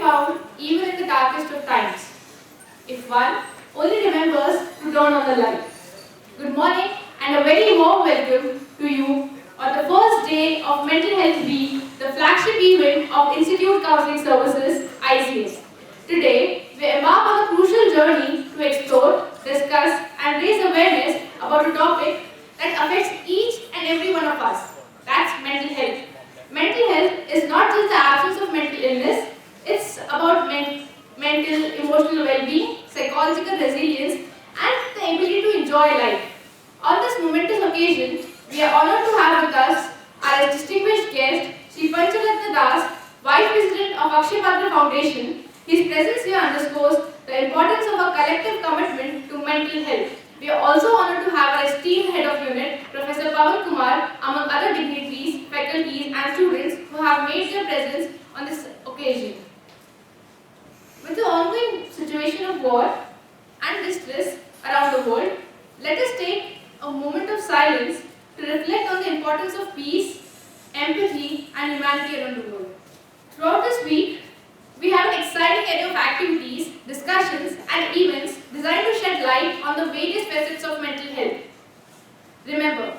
found even in the darkest of times, if one only remembers to turn on the light. Good morning and a very warm welcome to you on the first day of Mental Health Week, the flagship event of Institute Counselling Services, ICS. Today, we embark on a crucial journey to explore, discuss and raise awareness about a topic that affects each and every one of us. That's mental health. Mental health is not just the absence of mental illness, it's about mental, emotional well-being, psychological resilience and the ability to enjoy life. On this momentous occasion, we are honored to have with us our distinguished guest, Sri Pancharatna Dasa, Vice President of Akshaya Patra Foundation. His presence here underscores the importance of a collective commitment to mental health. We are also honored to have our esteemed Head of Unit, Professor Pawan Kumar, among other dignitaries, faculties and students who have made their presence on this occasion. With the ongoing situation of war and distress around the world, let us take a moment of silence to reflect on the importance of peace, empathy and humanity around the world. Throughout this week, we have an exciting array of activities, discussions and events designed to shed light on the various facets of mental health. Remember,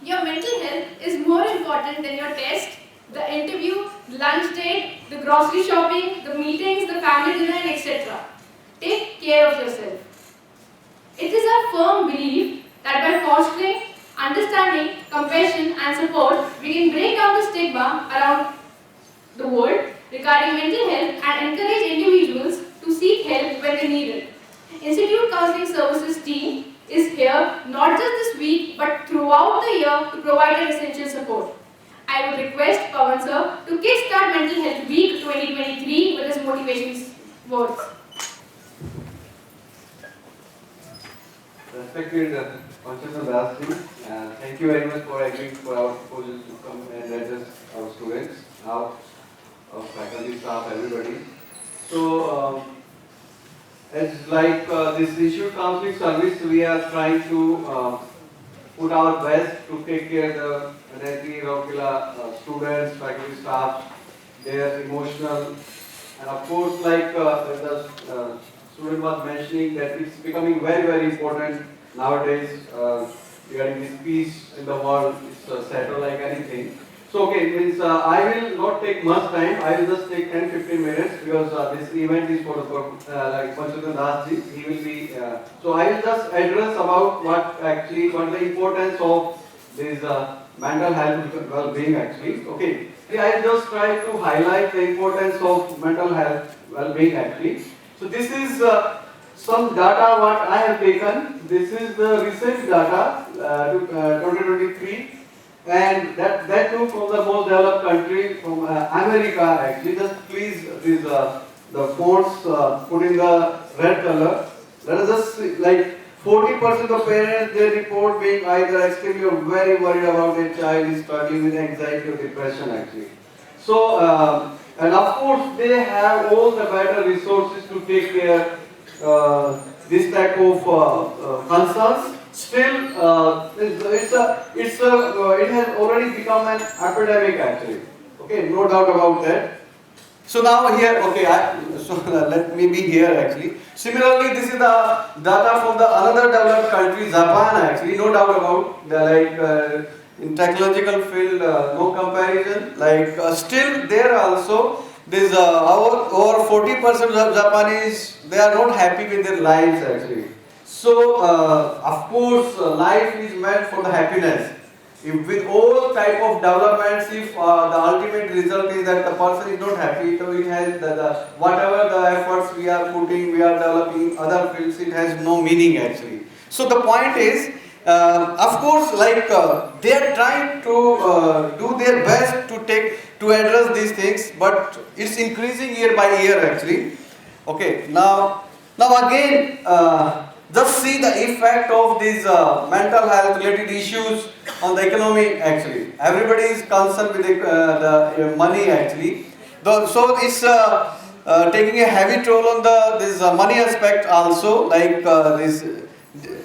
your mental health is more important than your test, the interview, the lunch date, the grocery shopping, the meetings, the family dinner, etc. Take care of yourself. It is our firm belief that by fostering understanding, compassion and support, we can break down the stigma around the world regarding mental health and encourage individuals to seek help when they need it. Institute Counselling Services team is here not just this week but throughout the year to provide an essential support. I would request Pawan sir to kickstart Mental Health Week 2023 with his motivation words. Respected Pancharatna Dasa, thank you very much for agreeing for our proposal to come and address our students, our faculty, staff, everybody. So, as like this Institute Counselling Service, we are trying to put our best to take care of the NIT Rourkela students, faculty, staff, their emotional, and of course, like the student was mentioning, that it's becoming very, very important nowadays regarding this peace in the world. It's settled like anything. So okay, means I will not take much time. I will just take 10-15 minutes because this event is for the like Pancharatna Dasa. He will be. So I will just address about what the importance of this mental health well-being actually. Okay, I will just try to highlight the importance of mental health well-being actually. So this is some data what I have taken. This is the recent data 2023. And that too from the most developed country, from America actually. Just please, these the fonts put in the red color. Let us just see, like 40% of parents, they report being either extremely or very worried about their child is struggling with anxiety or depression actually. So, and of course they have all the better resources to take care this type of concerns. Still, it has already become an epidemic actually. Okay, no doubt about that. So now here, okay, let me be here actually. Similarly, this is the data from the another developed country, Japan actually. No doubt about the in technological field, no comparison. Still there also, this over 40% of Japanese, they are not happy with their lives actually. So, of course, life is meant for the happiness. If with all type of developments, if the ultimate result is that the person is not happy, so it has whatever the efforts we are putting, we are developing other fields, it has no meaning actually. So the point is, of course, they are trying to do their best to address these things, but it's increasing year by year actually. Okay, now again. Just see the effect of these mental health related issues on the economy actually. Everybody is concerned with the money actually. So it's taking a heavy toll on this money aspect also. This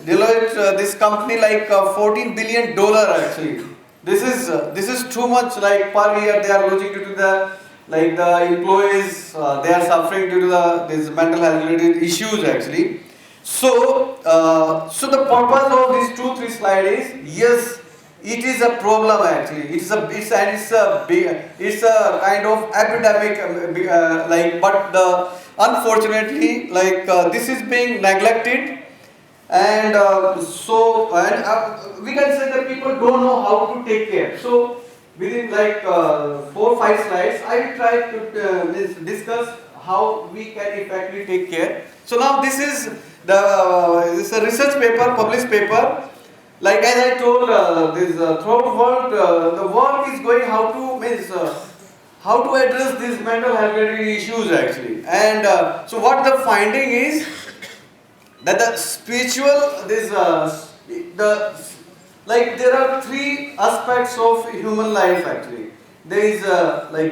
Deloitte, this company $14 billion actually. This is too much. Like per year they are losing due to the like the employees, they are suffering due to these mental health related issues actually. So the purpose of these 2-3 slides is, yes, it is a problem actually. It's a kind of epidemic, but unfortunately, this is being neglected, and we can say that people don't know how to take care. So within 4-5 slides, I will try to discuss how we can effectively take care. So now this is this is a research paper, published paper. Like as I told, this throughout world, the work is going how to address these mental health related issues actually. And so what the finding is that the spiritual, there are 3 aspects of human life actually. There is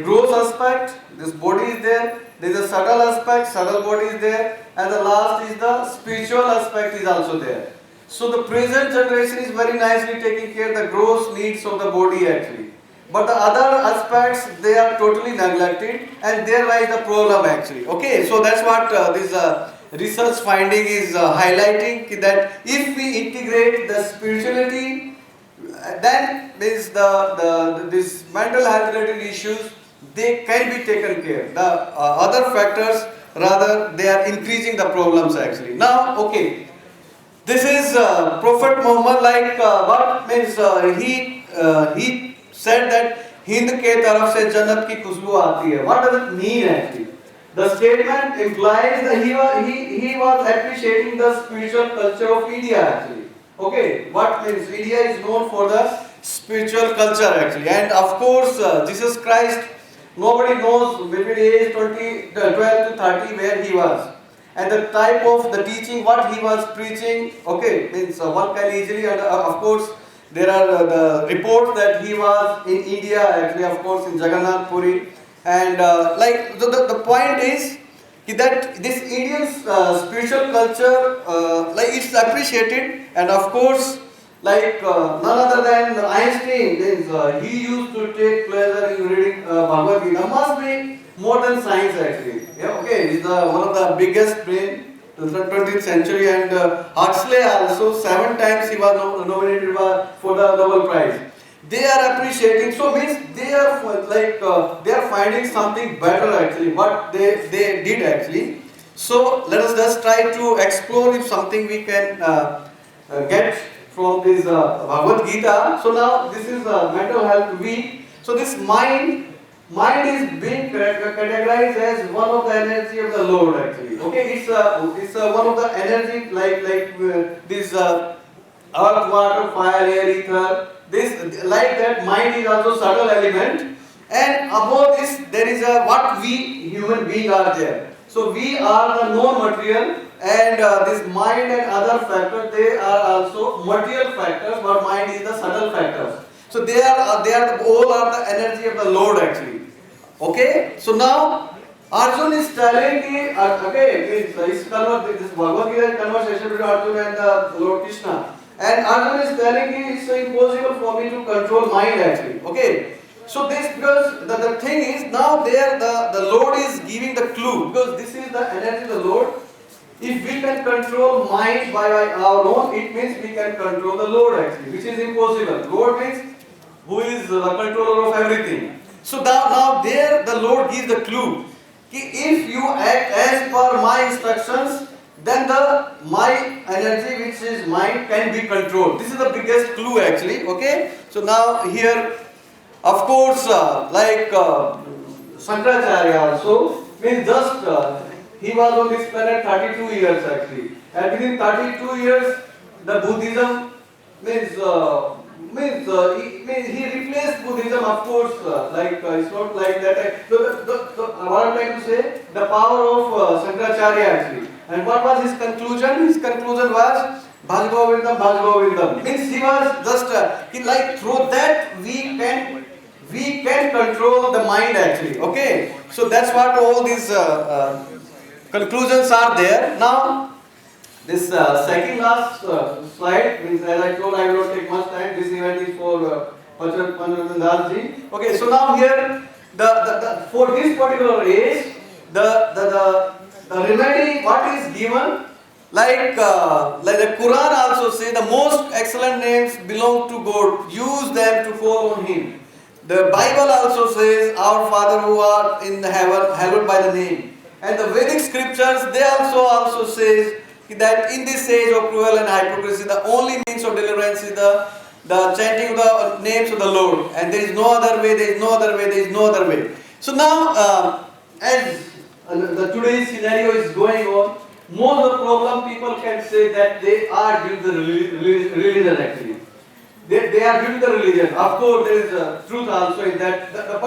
gross aspect, this body is there. There is a subtle aspect, subtle body is there, and the last is the spiritual aspect is also there. So the present generation is very nicely taking care of the gross needs of the body actually. But the other aspects, they are totally neglected, and there lies the problem actually. Okay, so that's what this research finding is highlighting, that if we integrate the spirituality, then means this mental health related issues, they can be taken care. The other factors, rather, they are increasing the problems actually. Now, okay, this is Prophet Muhammad, what means he said that Hind ke taraf se jannat ki खुशबू आती है. What does it mean actually? The statement implies that he was appreciating the spiritual culture of India actually. Okay, what means India is known for the spiritual culture actually, and of course Jesus Christ, nobody knows between age 12 to 30 where he was, and the type of the teaching what he was preaching. Okay, means one can easily, of course there are the reports that he was in India actually, of course in Jagannath Puri, and the point is that this Indian spiritual culture, it's appreciated, and of course none other than Einstein, he used to take pleasure in reading Bhagavad Gita. Must be more than science actually. Yeah, okay, he's one of the biggest brain in the 20th century, and Huxley also 7 times he was nominated for the Nobel Prize. They are appreciating, so means they are they are finding something better actually, what they did actually. So let us just try to explore if something we can get from this Bhagavad Gita. So now this is mental health week. So this mind is being categorized as one of the energy of the Lord actually. Okay, it's one of the energy this earth, water, fire, air, ether. This that mind is also subtle element, and above this there is what we human beings are there. So we are the non-material, and this mind and other factors, they are also material factors, but mind is the subtle factors. So they are all are the energy of the Lord actually. Okay, so now Arjun is telling this Bhagavad Gita conversation between Arjun and the Lord Krishna. And Arjun is telling me it's impossible for me to control mind actually. Okay. So this, because the thing is now there the Lord is giving the clue, because this is the energy of the Lord. If we can control mind by our own, it means we can control the Lord actually, which is impossible. Lord means who is the controller of everything. So now there the Lord gives the clue. If you act as per my instructions, then my energy, which is mind, can be controlled. This is the biggest clue actually. Okay. So now here, of course, Shankaracharya also means just he was on this planet 32 years actually, and within 32 years the Buddhism means he replaced Buddhism, of course. It's not like that. What I'm trying to say, the power of Shankaracharya actually. And what was his conclusion? His conclusion was Bhaj Govindam, Bhaj Govindam. Means he was just through that we can control the mind actually. Okay, so that's what all these conclusions are there. Now this second last slide, means as I told, I will not take much time. This event is for Pancharatna. Okay, so now here for this particular age, the remedy what is given, like the Quran also say the most excellent names belong to God. Use them to call on Him. The Bible also says, "Our Father who art in the heaven, hallowed by the name." And the Vedic scriptures they also says that in this age of cruel and hypocrisy, the only means of deliverance is the chanting of the names of the Lord, and there is no other way. There is no other way. There is no other way. So now, as the today's scenario is going on, most of the problem people can say that they are due to the religion actually. They are due to the religion. Of course, there is a truth also in that. The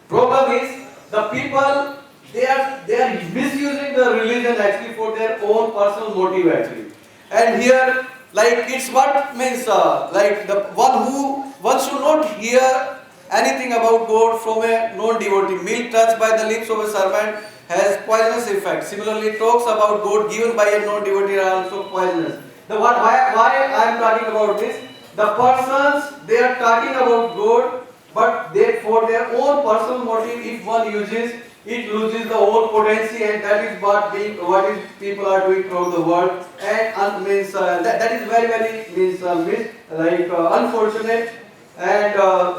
problem is the people they are misusing the religion actually for their own personal motive actually. And here, like it's what means like the one should not hear anything about God from a non-devotee. Milk touched by the lips of a servant has poisonous effect. Similarly, talks about God given by a non-devotee are also poisonous. Why I am talking about this? The persons they are talking about God, but they for their own personal motive. If one uses, it loses the whole potency, and that is what is people are doing throughout the world. And means that is very unfortunate. And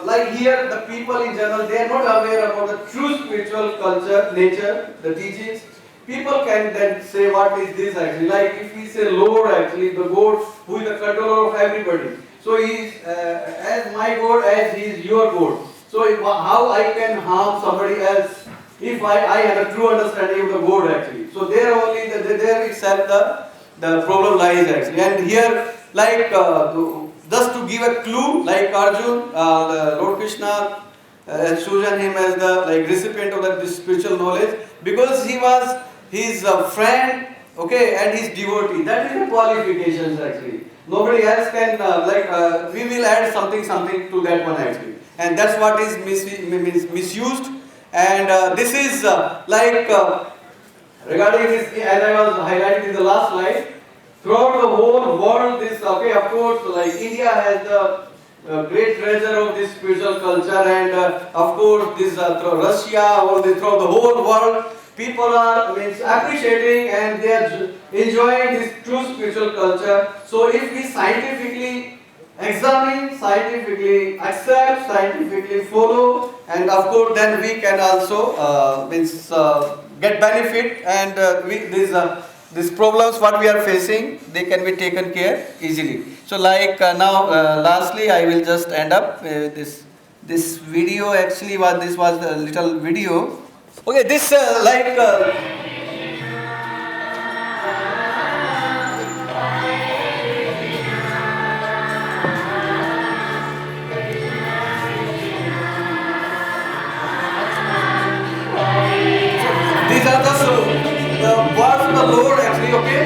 like here, the people in general, they are not aware about the true spiritual culture, nature, the teachings. People can then say, what is this actually? Like if we say Lord actually, the God who is the controller of everybody. So he is as my God as he is your God. So how I can harm somebody else if I have a true understanding of the God actually. So there only, there itself the problem lies actually. And here, like just to give a clue, like Arjun, Lord Krishna has chosen him as the recipient of the spiritual knowledge because he was his friend, okay, and his devotee. That is the qualifications actually. Nobody else can we will add something to that one actually, and that's what is misused. And this is regarding this, as I was highlighting in the last slide. Throughout the whole world, this of course, like India has the great treasure of this spiritual culture, and of course, this Russia, throughout the whole world, people are appreciating and they are enjoying this true spiritual culture. So, if we scientifically examine, scientifically accept, scientifically follow, and of course, then we can also get benefit, and these problems what we are facing, they can be taken care easily. So now lastly I will just end up this video actually this was a little video. Okay, this these are the words of the Lord actually, okay?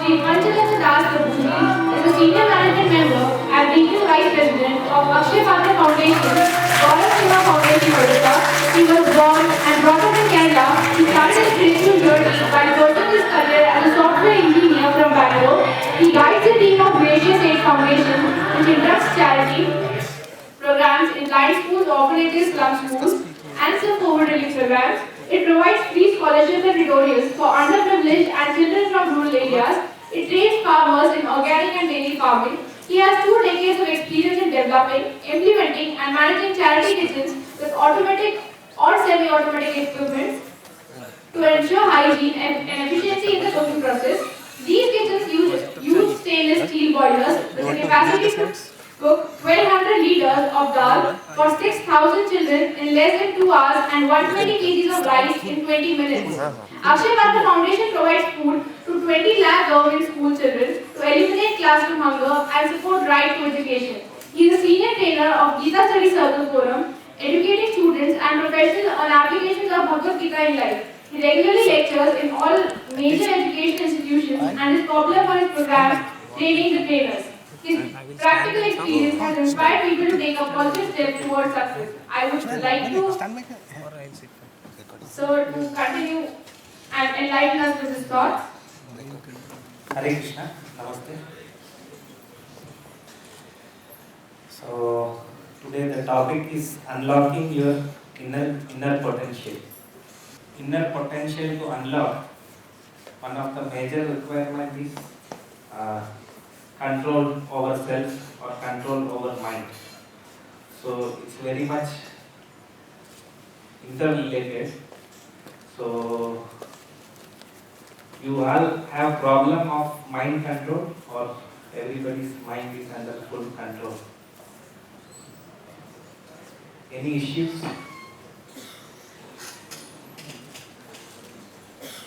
Pancharatna is the Senior Management Member and Regional Vice President of Akshaya Patra Foundation, Gauranga Foundation, Odisha. He was born and brought up in Kerala. He started his spiritual journey while pursuing his career as a software engineer from Bangalore. He guides a team of Gracious Aid Foundation, which conducts charity programs in blind schools, orphanages, slum schools, and some COVID relief programs. It provides free scholarships and tutorials for underprivileged and children from rural areas, It trains farmers in organic and dairy farming. He has 2 decades of experience in developing, implementing, and managing charity kitchens with automatic or semi-automatic equipment to ensure hygiene and efficiency in the cooking process. These kitchens use huge stainless steel boilers with the capacity to cook 1200 liters of dal for 6,000 children in less than 2 hours and 120 kgs of rice in 20 minutes. Akshaya Foundation provides food to 20 lakh government school children to eliminate classroom hunger and support right to education. He is a senior trainer of Gita Study Circle Forum, educating students and professionals on applications of Bhagavad Gita in life. He regularly lectures in all major education institutions and is popular for his programs training the trainers. His practical experience has inspired people to take a positive step towards success. I would like to continue and enlighten us with his thoughts. Hare Krishna, Namaste. So today the topic is unlocking your inner potential. Inner potential to unlock, one of the major requirement is control over self or control over mind. So it's very much interrelated. So you all have problem of mind control, or everybody's mind is under full control? Any issues?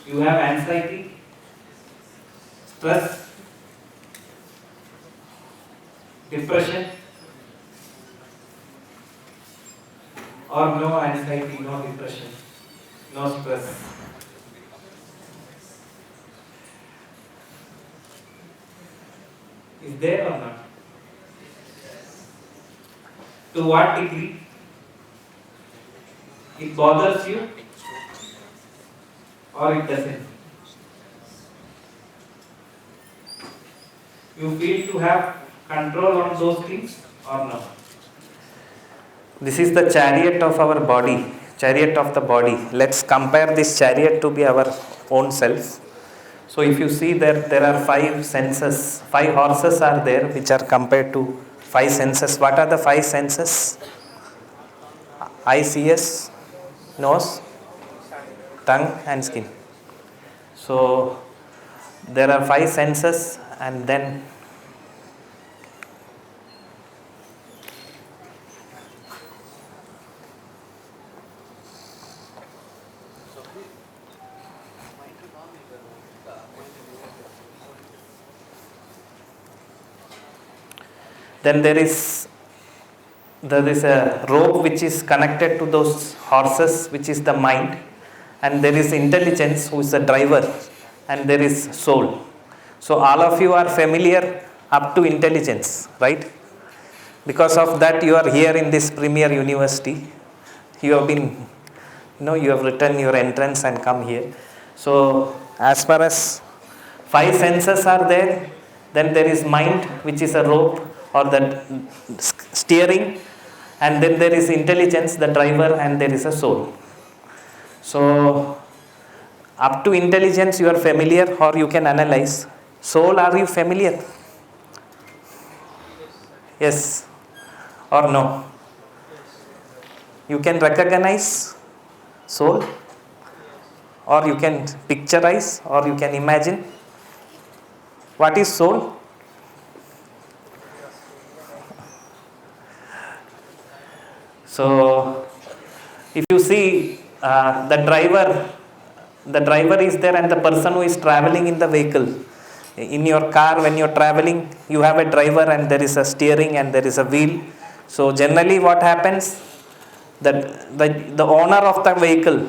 You have anxiety, stress, depression, or no anxiety, no depression, no stress? Is there or not? To what degree it bothers you or it doesn't? You feel to have control on those things or no? This is the chariot of our body, chariot of the body. Let's compare this chariot to be our own self. So if you see there are 5 senses, 5 horses are there which are compared to 5 senses. What are the 5 senses? Eyes, ears, nose, tongue and skin. So there are 5 senses, and then there is a rope which is connected to those horses, which is the mind, and there is intelligence, who is the driver, and there is soul. So all of you are familiar up to intelligence, right? Because of that you are here in this premier university. You have been, you have written your entrance and come here. So as far as 5 senses are there, then there is mind, which is a rope or the steering, and then there is intelligence, the driver, and there is a soul. So up to intelligence you are familiar, or you can analyze. Soul, are you familiar? Yes or no? You can recognize soul, or you can picturize, or you can imagine. What is soul? So if you see the driver is there, and the person who is traveling in the vehicle. In your car, when you are traveling, you have a driver and there is a steering and there is a wheel. So generally what happens, that the owner of the vehicle,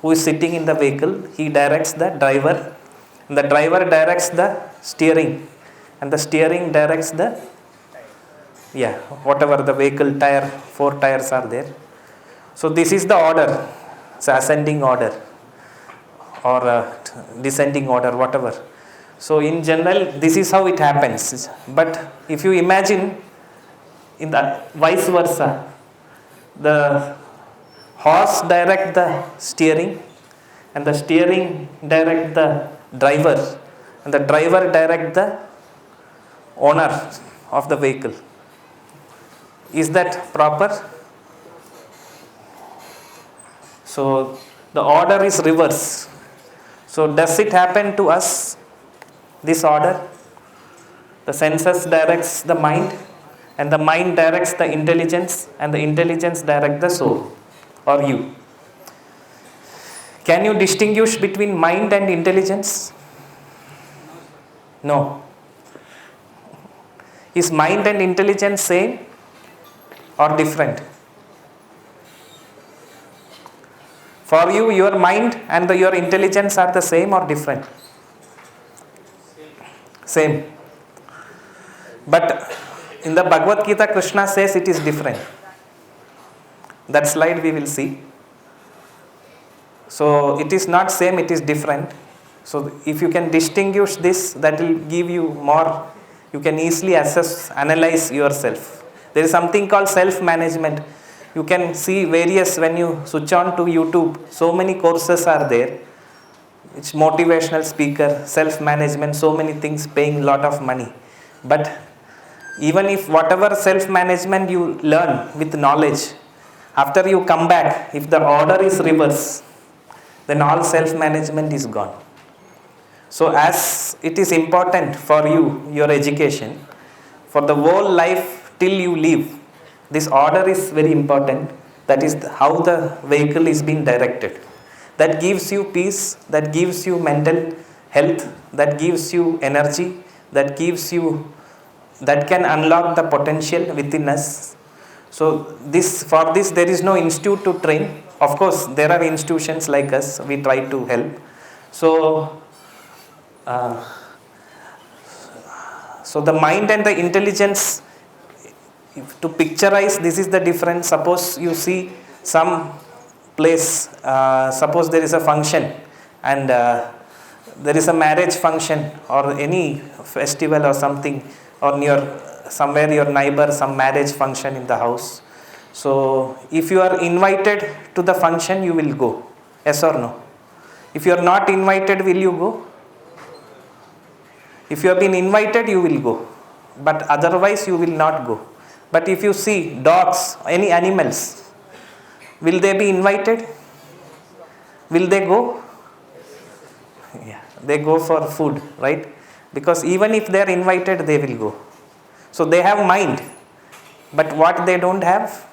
who is sitting in the vehicle, he directs the driver, and the driver directs the steering, and the steering directs the whatever the vehicle tire, 4 tires are there. So this is the order. It's ascending order or descending order, whatever. So in general, this is how it happens. But if you imagine in the vice versa, the horse direct the steering, and the steering direct the driver, and the driver direct the owner of the vehicle. Is that proper? So the order is reverse. So does it happen to us, this order? The senses directs the mind, and the mind directs the intelligence, and the intelligence directs the soul or you. Can you distinguish between mind and intelligence? No. Is mind and intelligence same or different? For you, your mind and your intelligence are the same or different? Same. But in the Bhagavad Gita, Krishna says it is different. That slide we will see. So it is not same, it is different. So if you can distinguish this, that will give you more, you can easily assess, analyze yourself. There is something called self-management. You can see various, when you switch on to YouTube, so many courses are there. It's motivational speaker, self-management, so many things, paying a lot of money. But even if whatever self-management you learn with knowledge, after you come back, if the order is reverse, then all self-management is gone. So as it is important for you, your education, for the whole life till you leave, this order is very important. That is how the vehicle is being directed. That gives you peace, that gives you mental health, that gives you energy, that gives you, that can unlock the potential within us. So for this there is no institute to train. Of course, there are institutions like us, we try to help. So the mind and the intelligence, to picturize, this is the difference. Suppose you see some place, suppose there is a function and there is a marriage function or any festival or something, or somewhere your neighbor, some marriage function in the house. So if you are invited to the function, you will go. Yes or no? If you are not invited, will you go? If you have been invited, you will go. But otherwise, you will not go. But if you see dogs, any animals, will they be invited? Will they go? Yeah, they go for food, right? Because even if they are invited, they will go. So they have mind. But what they don't have?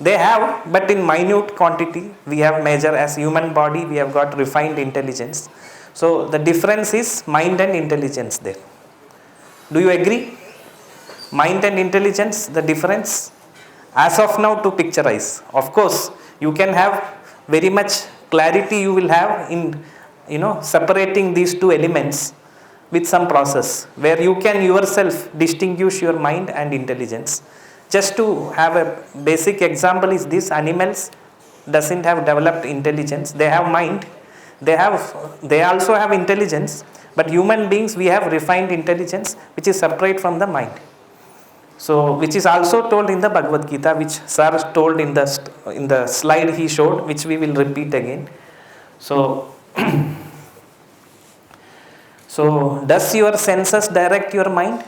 They have, but in minute quantity. We have measure as human body, we have got refined intelligence. So the difference is mind and intelligence there. Do you agree? Mind and intelligence, the difference? As of now, to picturize. Of course, you can have very much clarity you will have in, separating these two elements with some process where you can yourself distinguish your mind and intelligence. Just to have a basic example is this: animals doesn't have developed intelligence. They have mind. They also have intelligence, but human beings, we have refined intelligence which is separate from the mind. So which is also told in the Bhagavad Gita, which Sir told in the slide he showed, which we will repeat again. So so does your senses direct your mind?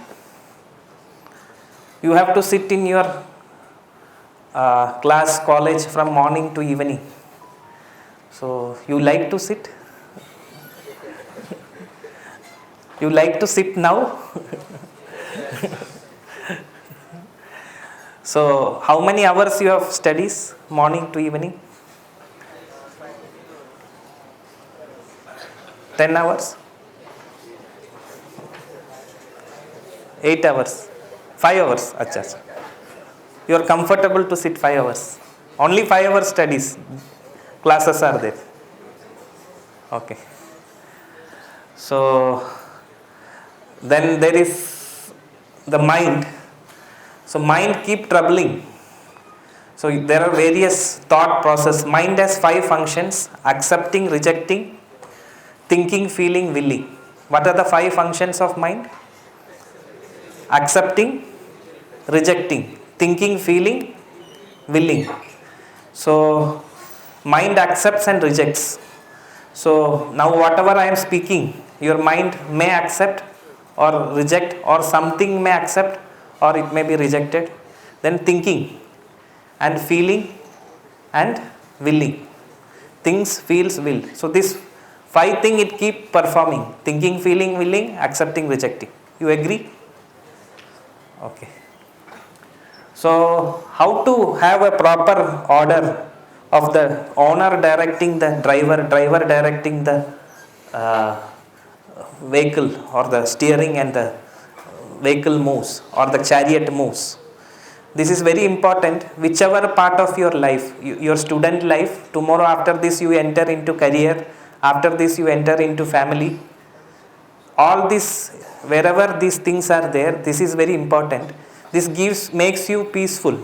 You have to sit in your class, college from morning to evening. So you like to sit? You like to sit now? So how many hours you have studies morning to evening? 10 hours? 8 hours? 5 hours? Achha. You are comfortable to sit 5 hours. Only 5 hours studies. Classes are there. Okay. So then there is the mind. So mind keep troubling. So there are various thought process. Mind has 5 functions: accepting, rejecting, thinking, feeling, willing. What are the 5 functions of mind? Accepting, rejecting, thinking, feeling, willing. So mind accepts and rejects. So now whatever I am speaking, Your mind may accept or reject, or something may accept or it may be rejected. Then thinking and feeling and willing. Things, feels, will. So this 5 thing it keep performing. Thinking, feeling, willing, accepting, rejecting. You agree? Okay. So how to have a proper order of the owner directing the driver, driver directing the vehicle or the steering, and the vehicle moves or the chariot moves. This is very important. Whichever part of your life, your student life, tomorrow after this you enter into career, after this you enter into family. All this, wherever these things are there, this is very important. This makes you peaceful.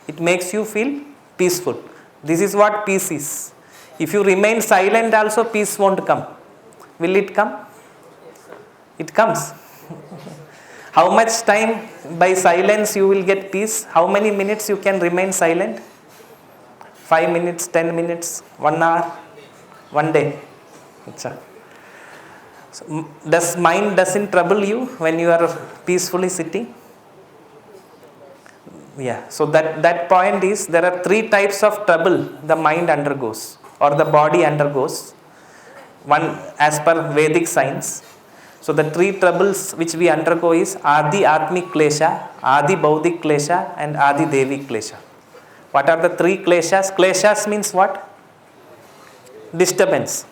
It makes you feel peaceful. This is what peace is. If you remain silent also, peace won't come. Will it come? It comes. How much time by silence you will get peace? How many minutes you can remain silent? 5 minutes, 10 minutes, 1 hour, 1 day. So, does mind doesn't trouble you when you are peacefully sitting? Yeah. So that point is, there are 3 types of trouble the mind undergoes or the body undergoes. One, as per Vedic science. So the 3 troubles which we undergo is Adi Atmic Klesha, Adi Baudik Klesha, and Adi Devik Klesha. What are the 3 Kleshas? Kleshas means what? Disturbance.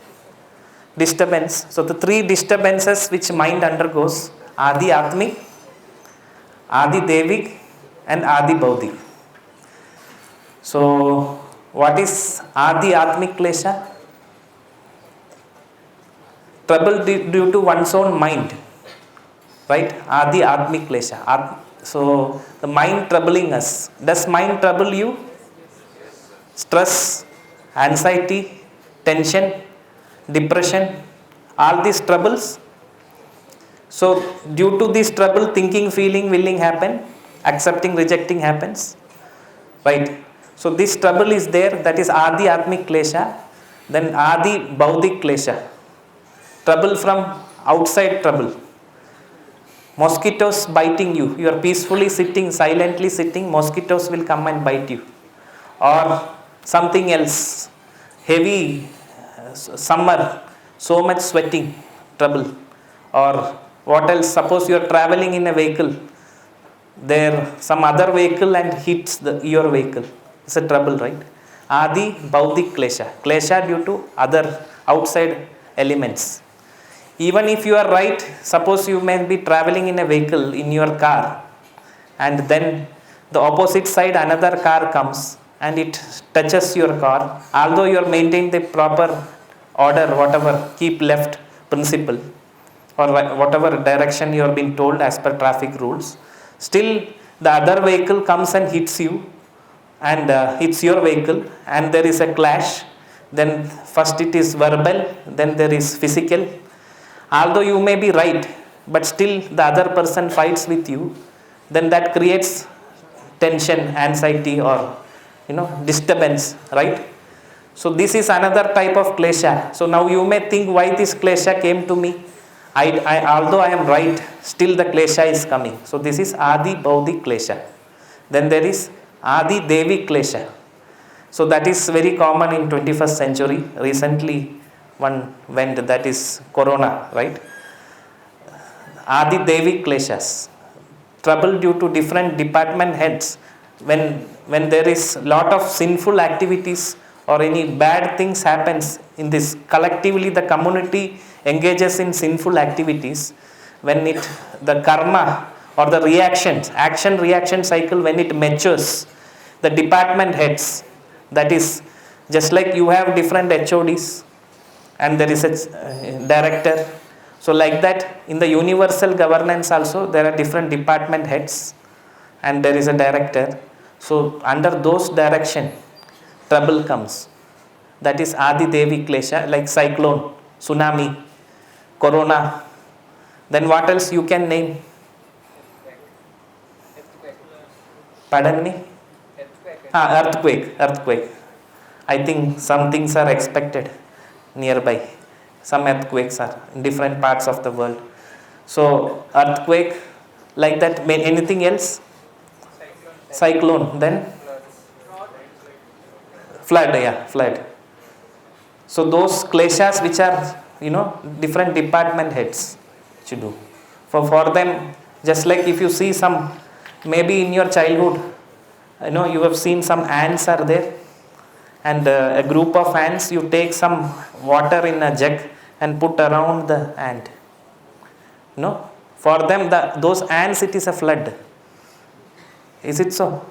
Disturbance. So the 3 disturbances which mind undergoes: Adi Atmic, Adi Devik, and Adi Baudik. So what is Adi Atmic Klesha? Trouble due to one's own mind, right? Adi Atmic Klesha. So the mind troubling us. Does mind trouble you? Stress, anxiety, tension, depression, all these troubles. So due to this trouble, thinking, feeling, willing happen, accepting, rejecting happens, right? So this trouble is there, that is Adi Atmic Klesha. Then Adi Baudik Klesha. Trouble from outside trouble. Mosquitoes biting you. You are peacefully sitting, silently sitting, mosquitoes will come and bite you. Or something else. Heavy summer, so much sweating, trouble. Or what else? Suppose you are traveling in a vehicle. There some other vehicle and hits your vehicle. It's a trouble, right? Adi Baudik Klesha. Klesha due to other outside elements. Even if you are right, suppose you may be traveling in a vehicle in your car, and then the opposite side another car comes and it touches your car. Although you are maintaining the proper order, whatever, keep left principle, or whatever direction you have been told as per traffic rules, still the other vehicle comes and hits you, and hits your vehicle, and there is a clash. Then first it is verbal, then there is physical. Although you may be right, but still the other person fights with you, then that creates tension, anxiety, or disturbance, right? So this is another type of klesha. So now you may think, why this klesha came to me? Although I am right, still the klesha is coming. So this is Adi Baudik Klesha. Then there is Adi Devik Klesha. So that is very common in 21st century. Recently one went, that is Corona, right? Adi Devik Kleshas. Trouble due to different department heads. When there is lot of sinful activities or any bad things happens in this, collectively the community engages in sinful activities, when the karma or the action reaction cycle, when it matures, the department heads, that is just like you have different HODs and there is a director. So like that, in the universal governance also there are different department heads and there is a director. So under those direction, trouble comes. That is Adi Devi Klesha, like cyclone, tsunami, corona. Then what else you can name? Pardon me? Earthquake. I think some things are expected nearby. some earthquakes are in different parts of the world. So earthquake, like that. Anything else? Cyclone. Then flood. Yeah, flood. So those kleshas which are, different department heads to do. For them, just like if you see some, maybe in your childhood, you have seen some ants are there, and a group of ants, you take some water in a jug and put around the ant. For them, those ants, it is a flood. Is it so?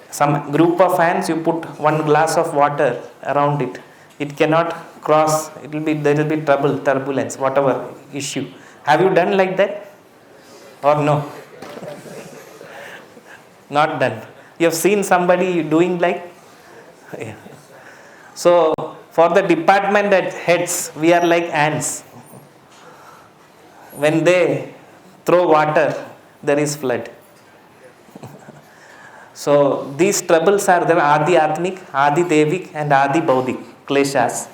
Some group of ants, you put one glass of water around it. It cannot cross. There will be trouble, turbulence, whatever issue. Have you done like that? Or no? Not done. You have seen somebody doing like? Yeah. So, for the department heads, we are like ants. When they throw water, there is flood. So, these troubles are there: Adi Atmik, Adi Devik, and Adi Baudik, kleshas.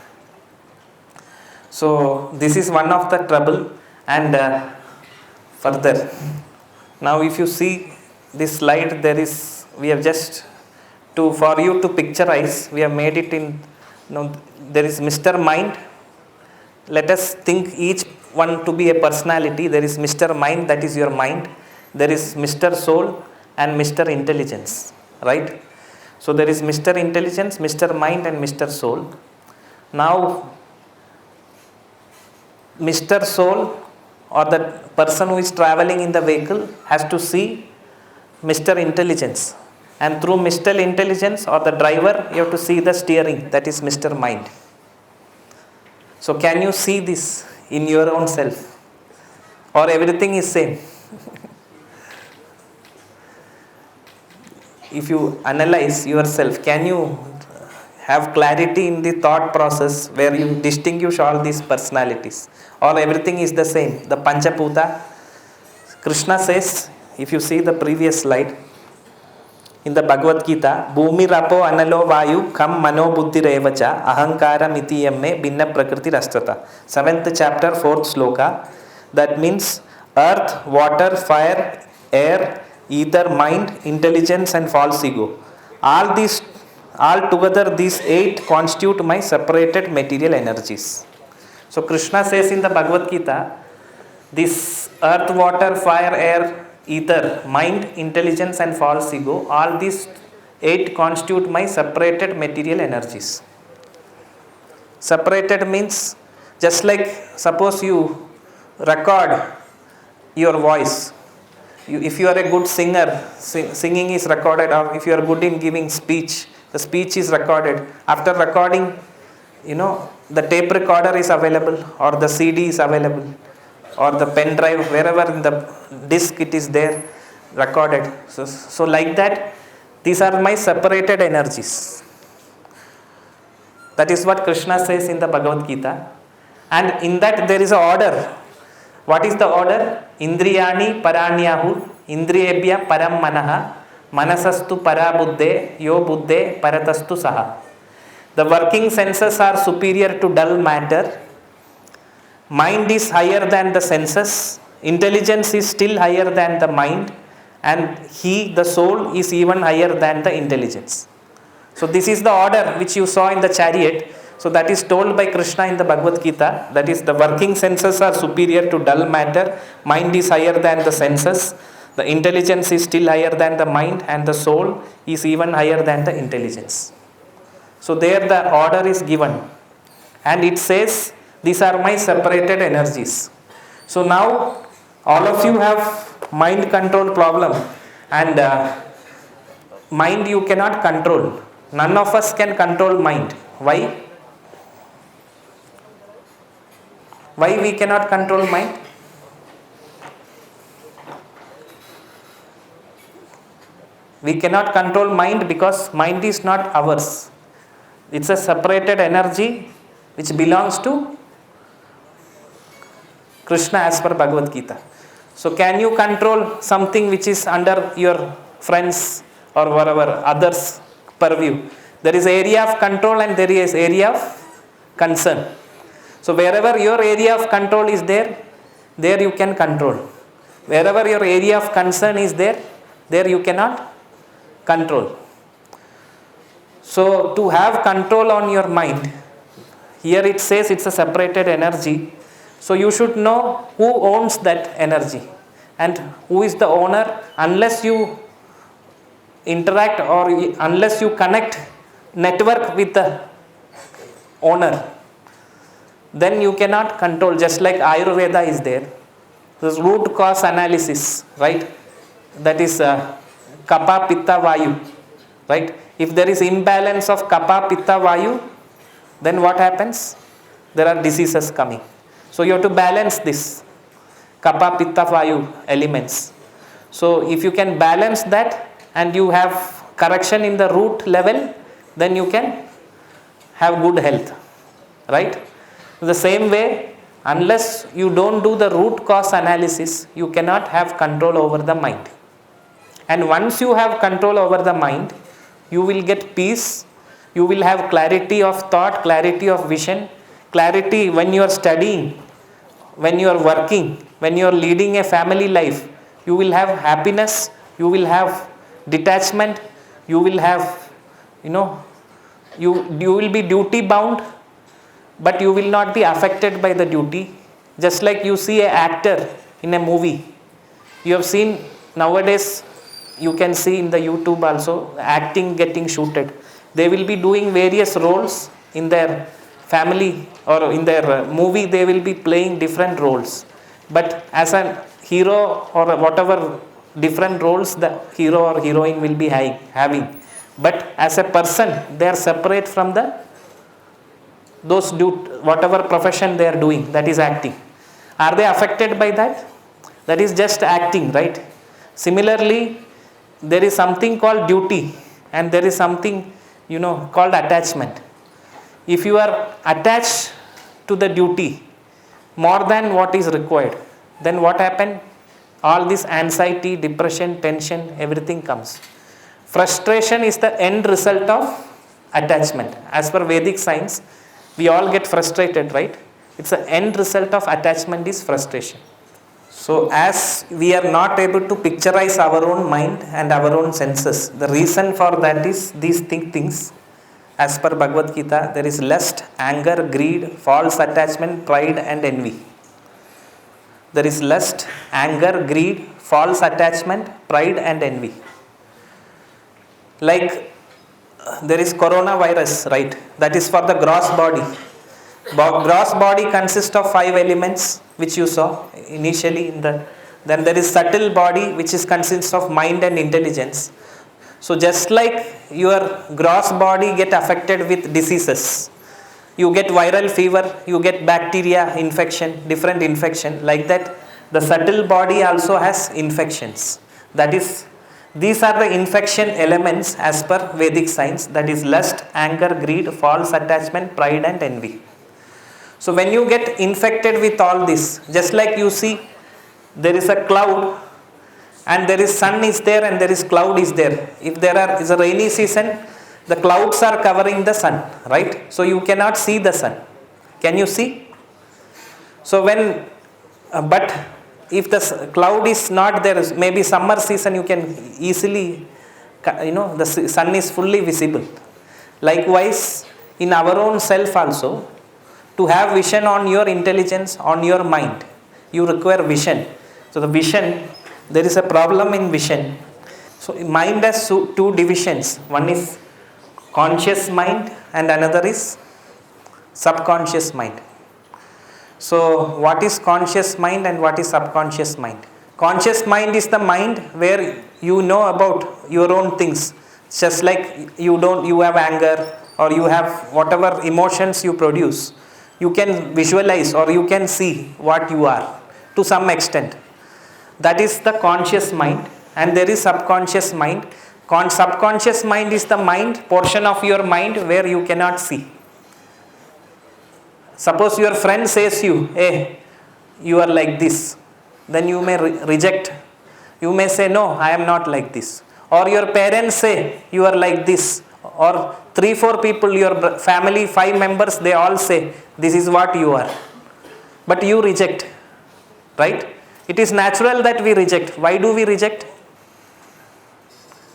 So, this is one of the trouble. And further, now if you see this slide, we have just for you to picturize, we have made it in, there is Mr. Mind. Let us think each one to be a personality. There is Mr. Mind, that is your mind. There is Mr. Soul and Mr. Intelligence, right? So there is Mr. Intelligence, Mr. Mind, and Mr. Soul. Now, Mr. Soul, or the person who is traveling in the vehicle, has to see Mr. Intelligence, and through Mr. Intelligence, or the driver, you have to see the steering, that is Mr. Mind. So can you see this in your own self, or everything is same? If you analyze yourself, can you have clarity in the thought process where you distinguish all these personalities, or everything is the same? The Panchaputa, Krishna says, if you see the previous slide, in the Bhagavad Gita, Bhumi Rapo Analo Vayu Kam Mano Buddhi Revacha Ahankara Miti Yamme Binna Prakriti Rastata. 7th chapter, 4th sloka. That means earth, water, fire, air, ether, mind, intelligence, and false ego. All together, these 8 constitute my separated material energies. So Krishna says in the Bhagavad Gita, this earth, water, fire, air, ether, mind, intelligence, and false ego, all these 8 constitute my separated material energies. Separated means, just like suppose you record your voice. If you are a good singer, singing is recorded, or if you are good in giving speech, the speech is recorded. After recording, the tape recorder is available, or the CD is available, or the pen drive, wherever in the disk it is there, recorded. So like that, these are my separated energies. That is what Krishna says in the Bhagavad Gita. And in that there is an order. What is the order? Indriyani paranyahu, indriyebhya param manaha, manasastu parabuddhe, yo buddhe paratastu saha. The working senses are superior to dull matter. Mind is higher than the senses. Intelligence is still higher than the mind. And the soul, is even higher than the intelligence. So this is the order which you saw in the chariot. So that is told by Krishna in the Bhagavad Gita. That is, the working senses are superior to dull matter. Mind is higher than the senses. The intelligence is still higher than the mind. And the soul is even higher than the intelligence. So there the order is given. And it says, these are my separated energies. So now all of you have mind control problem. And mind you cannot control. None of us can control mind. Why? Why we cannot control mind? We cannot control mind because mind is not ours. It's a separated energy which belongs to Krishna as per Bhagavad Gita. So can you control something which is under your friends or whatever, others' purview? There is area of control and there is area of concern. So wherever your area of control is there you can control. Wherever your area of concern is there you cannot control. So to have control on your mind, here it says it's a separated energy. So you should know who owns that energy and who is the owner. Unless you interact or unless you connect, network with the owner, then you cannot control. Just like Ayurveda is there, this root cause analysis, right? That is kapha pitta vayu, right? If there is imbalance of kapha pitta vayu, then what happens? There are diseases coming. So you have to balance this kapha pitta vayu elements. So if you can balance that and you have correction in the root level, then you can have good health, right? The same way, unless you don't do the root cause analysis, you cannot have control over the mind. And once you have control over the mind, you will get peace, you will have clarity of thought, clarity of vision, clarity when you are studying, when you are working, when you are leading a family life. You will have happiness, you will have detachment, you will have, you will be duty bound, but you will not be affected by the duty. Just like you see an actor in a movie. You have seen nowadays, you can see in the YouTube also, acting getting shooted. They will be doing various roles in their family or in their movie. They will be playing different roles. But as a hero or whatever different roles the hero or heroine will be having. But as a person, they are separate from whatever profession they are doing, that is acting. Are they affected by that? That is just acting, right? Similarly, there is something called duty and there is something called attachment. If you are attached to the duty more than what is required, then what happens? All this anxiety, depression, tension, everything comes. Frustration is the end result of attachment. As per Vedic science, we all get frustrated, right? It's the end result of attachment is frustration. So as we are not able to picturize our own mind and our own senses, the reason for that is these things. As per Bhagavad Gita, there is lust, anger, greed, false attachment, pride and envy. There is lust, anger, greed, false attachment, pride and envy. Like there is coronavirus, right? That is for the gross body. Gross body consists of 5 elements which you saw initially then there is subtle body which consists of mind and intelligence. So just like your gross body get affected with diseases, you get viral fever, you get bacteria infection, different infection, like that the subtle body also has infections. That is, these are the infection elements as per Vedic science, that is lust, anger, greed, false attachment, pride and envy. So when you get infected with all this, just like you see there is a cloud and there is sun is there and there is cloud is there. If there is a rainy season, the clouds are covering the sun, right? So you cannot see the sun. Can you see? So but if the cloud is not there, maybe summer season, you can easily, the sun is fully visible. Likewise, in our own self also, to have vision on your intelligence, on your mind, you require vision. So the vision, there is a problem in vision. So mind has 2 divisions. One is conscious mind and another is subconscious mind. So what is conscious mind and what is subconscious mind? Conscious mind is the mind where you know about your own things. Just like you have anger or you have whatever emotions you produce. You can visualize or you can see what you are to some extent. That is the conscious mind. And there is subconscious mind. Subconscious mind is the portion of your mind where you cannot see. Suppose your friend says you, hey, you are like this. Then you may reject. You may say, no, I am not like this. Or your parents say, you are like this. or 3-4 people, your family, 5 members, they all say, this is what you are. But you reject, right? It is natural that we reject. Why do we reject?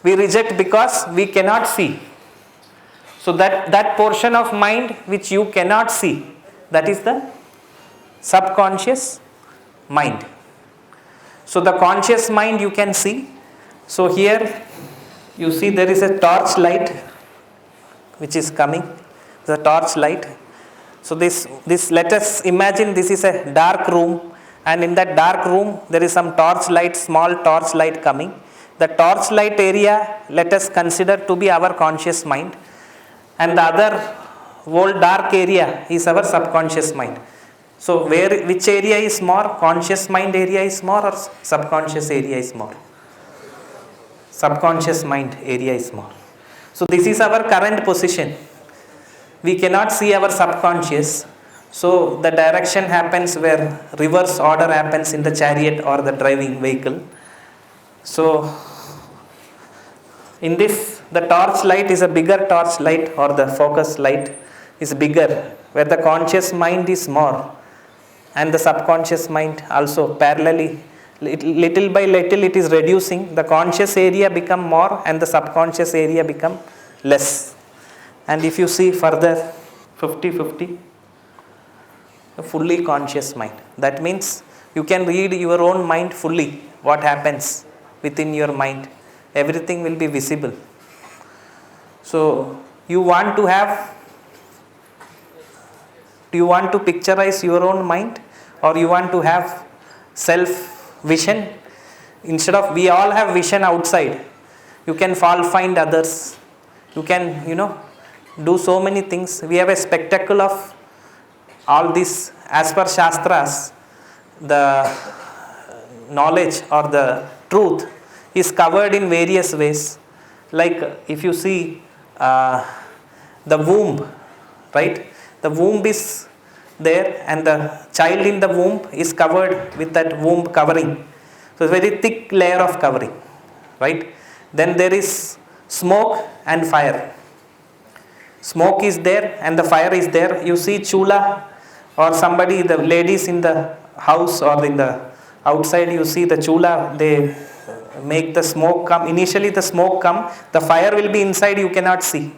We reject because we cannot see. So that portion of mind which you cannot see, that is the subconscious mind. So the conscious mind you can see. So here you see there is a torch light which is coming, the torch light. So this let us imagine this is a dark room, and in that dark room there is some torch light, small torch light coming. The torch light area let us consider to be our conscious mind, and the other whole dark area is our subconscious mind. So which area is more? Conscious mind area is more or subconscious area is more? Subconscious mind area is more. So this is our current position. We cannot see our subconscious. So the direction happens where reverse order happens in the chariot or the driving vehicle. So in this, the torch light is a bigger torch light, or the focus light is bigger, where the conscious mind is more, and the subconscious mind also parallelly, little by little it is reducing. The conscious area become more and the subconscious area become less. And if you see further, 50-50, a fully conscious mind. That means you can read your own mind fully, what happens within your mind. Everything will be visible. So do you want to picturize your own mind, or you want to have self vision? Instead of, we all have vision outside. You can find others. You can, do so many things. We have a spectacle of all this. As per Shastras, the knowledge or the truth is covered in various ways. Like if you see the womb, right? The womb is there and the child in the womb is covered with that womb covering. So it's a very thick layer of covering, right? Then there is smoke and fire. Smoke is there and the fire is there. You see chula or somebody, the ladies in the house or in the outside, you see the chula, they make the smoke come. Initially the smoke come, the fire will be inside, you cannot see.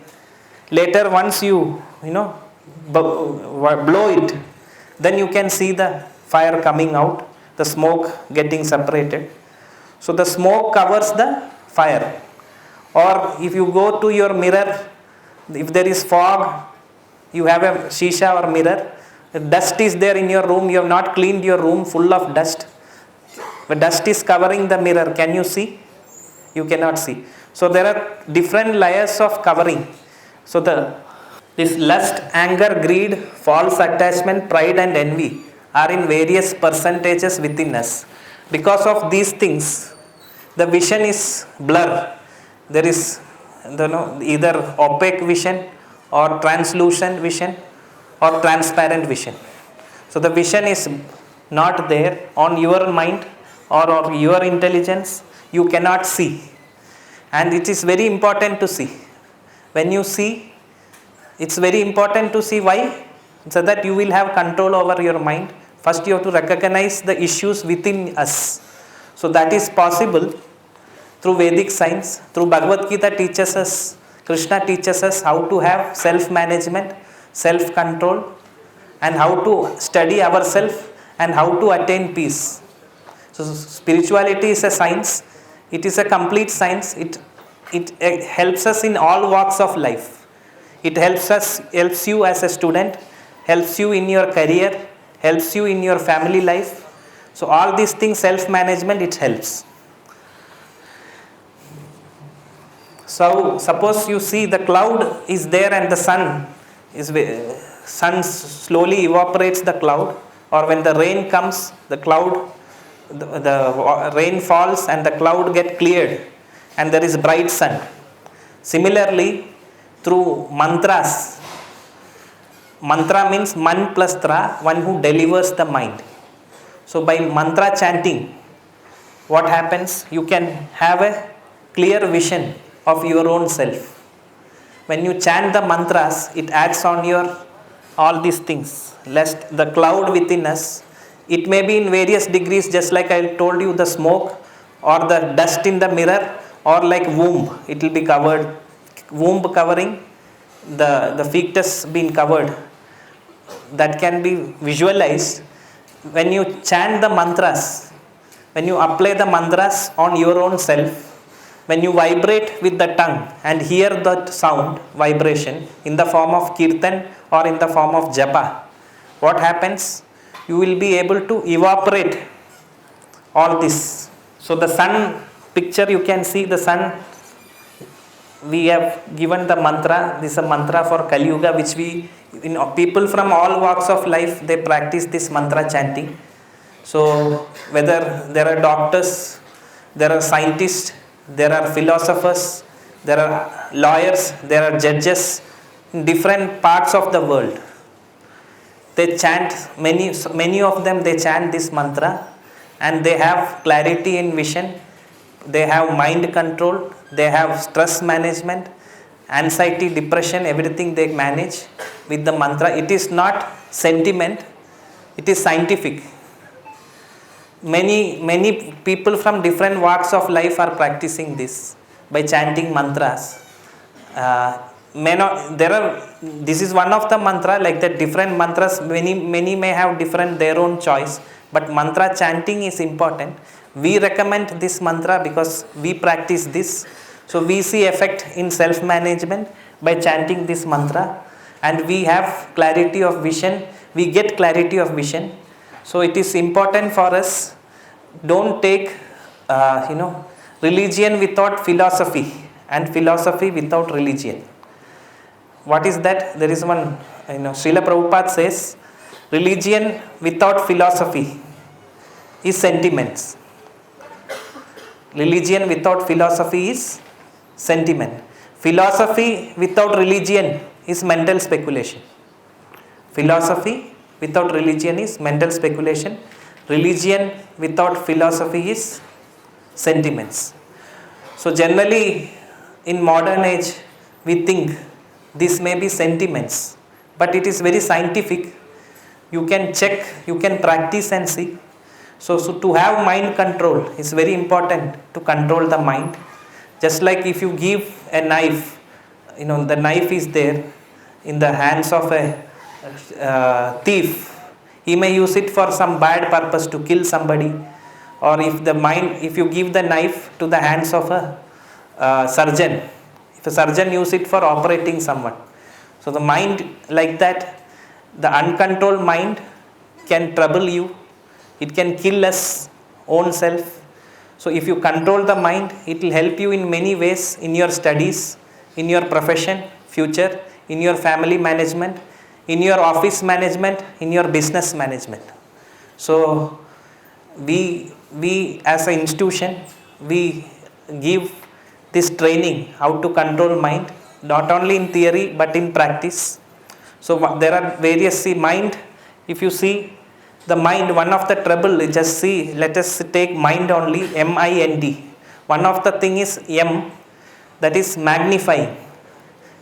Later once you blow it, then you can see the fire coming out, the smoke getting separated. So the smoke covers the fire. Or if you go to your mirror, if there is fog, you have a shisha or mirror, dust is there in your room, you have not cleaned your room, full of dust. The dust is covering the mirror. Can you see? You cannot see. So there are different layers of covering. So this lust, anger, greed, false attachment, pride and envy are in various percentages within us. Because of these things, the vision is blur. There is either opaque vision or translucent vision or transparent vision. So the vision is not there on your mind or your intelligence. You cannot see. And it is very important to see. When you see, it's very important to see. Why? So that you will have control over your mind. First you have to recognize the issues within us. So that is possible through Vedic science. Through Bhagavad Gita teaches us, Krishna teaches us how to have self-management, self-control, and how to study ourselves and how to attain peace. So spirituality is a science. It is a complete science. It helps us in all walks of life. It helps you as a student, helps you in your career, helps you in your family life. So all these things, self-management, it helps. So suppose you see the cloud is there and the sun slowly evaporates the cloud, or when the rain comes, the rain falls and the cloud get cleared and there is bright sun. Similarly, through mantras, mantra means man plus tra, one who delivers the mind. So by mantra chanting, what happens? You can have a clear vision of your own self. when you chant the mantras, it adds on your all these things. Lest the cloud within us, it may be in various degrees, just like I told you, the smoke or the dust in the mirror, or like womb, it will be covered, womb covering, the fetus being covered. That can be visualized when you chant the mantras, when you apply the mantras on your own self, when you vibrate with the tongue and hear that sound, vibration in the form of kirtan or in the form of japa, what happens? You will be able to evaporate all this. So the sun picture, you can see the sun. We have given the mantra. This is a mantra for Kali Yuga, which people from all walks of life, they practice this mantra chanting. So whether there are doctors, there are scientists, there are philosophers, there are lawyers, there are judges in different parts of the world. They chant, many of them, they chant this mantra, and they have clarity in vision, they have mind control, they have stress management, anxiety, depression, everything they manage with the mantra. It is not sentiment, it is scientific. Many people from different walks of life are practicing this by chanting mantras. This is one of the mantra, like that different mantras, many may have different their own choice, but mantra chanting is important. We recommend this mantra because we practice this. So we see effect in self-management by chanting this mantra, and we have clarity of vision, we get clarity of vision. So it is important for us, don't take religion without philosophy and philosophy without religion. What is that? There is one, Srila Prabhupada says, religion without philosophy is sentiments. Religion without philosophy is sentiment. Philosophy without religion is mental speculation. Philosophy without religion is mental speculation. Religion without philosophy is sentiments. So generally in modern age we think this may be sentiments, but it is very scientific. You can check, you can practice and see. So to have mind control is very important, to control the mind. Just like if you give a knife, the knife is there in the hands of a thief. He may use it for some bad purpose to kill somebody. Or if you give the knife to the hands of a surgeon, if a surgeon use it for operating someone. So the mind like that, the uncontrolled mind can trouble you. It can kill us own self. So if you control the mind, it will help you in many ways in your studies, in your profession, future, in your family management, in your office management, in your business management. So we as an institution, we give this training how to control mind, not only in theory but in practice. So there are various, mind, if you see the mind, one of the trouble, just see, let us take mind only, mind. One of the thing is M, that is magnifying.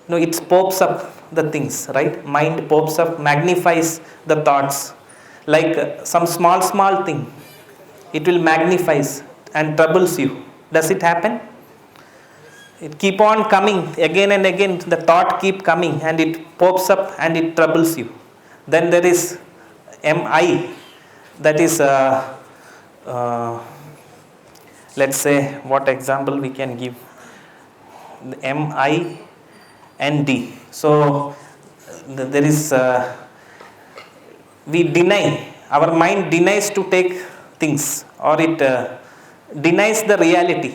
It pops up the things, right? Mind pops up, magnifies the thoughts. Like some small thing, it will magnifies and troubles you. Does it happen? It keep on coming again and again, the thought keep coming and it pops up and it troubles you. Then there is MI, that is let's say, what example we can give? MI and D. So there is we deny, our mind denies to take things, or it denies the reality.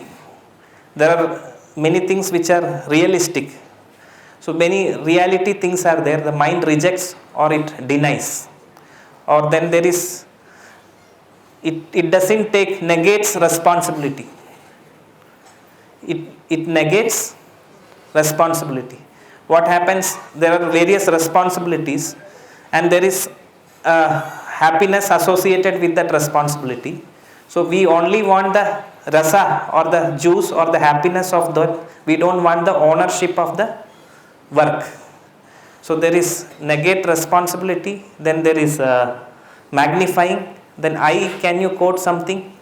There are many things which are realistic. So many reality things are there, the mind rejects or it denies. Or then there is, it doesn't take, negates responsibility. It negates responsibility. What happens? There are various responsibilities and there is happiness associated with that responsibility. So we only want the rasa or the juice or the happiness of that. We don't want the ownership of the work. So there is negate responsibility, then there is magnifying, then I, can you quote something?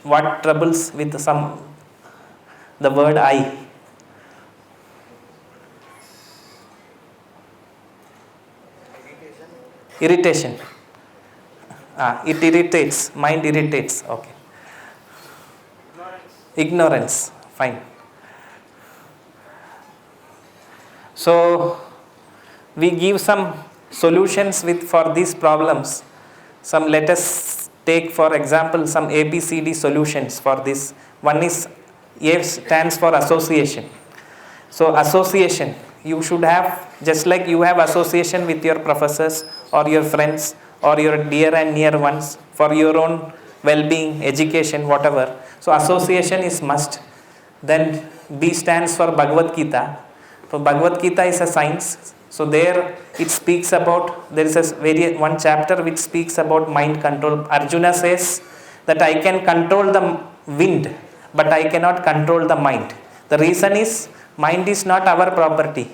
What troubles with the word I? Irritation. It irritates, mind irritates, okay. Ignorance, fine. So we give some solutions for these problems. Let us take for example some ABCD solutions for this. One is, A stands for association. So association, you should have, just like you have association with your professors or your friends or your dear and near ones for your own well-being, education, whatever. So association is must. Then B stands for Bhagavad Gita. So Bhagavad Gita is a science. So there it speaks about, there is one chapter which speaks about mind control. Arjuna says that I can control the wind, but I cannot control the mind. The reason is, mind is not our property.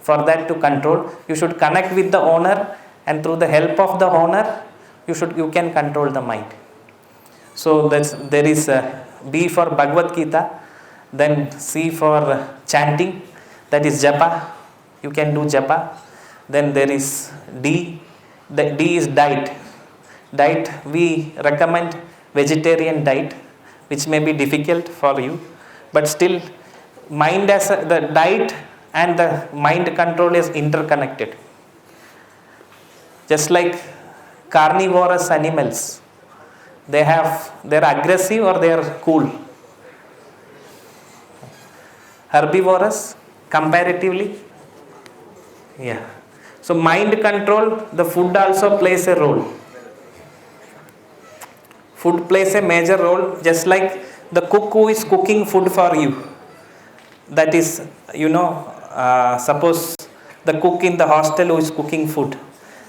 For that to control, you should connect with the owner, and through the help of the owner, you can control the mind. So there is B for Bhagavad Gita, then C for chanting, that is japa. You can do japa. Then there is D. The D is diet. Diet, we recommend vegetarian diet, which may be difficult for you, but still mind the diet and the mind control is interconnected. Just like carnivorous animals, they're aggressive or they are cool. Herbivorous comparatively, yeah. So mind control, the food also plays a role. Food plays a major role, just like the cook who is cooking food for you. That is, suppose the cook in the hostel who is cooking food,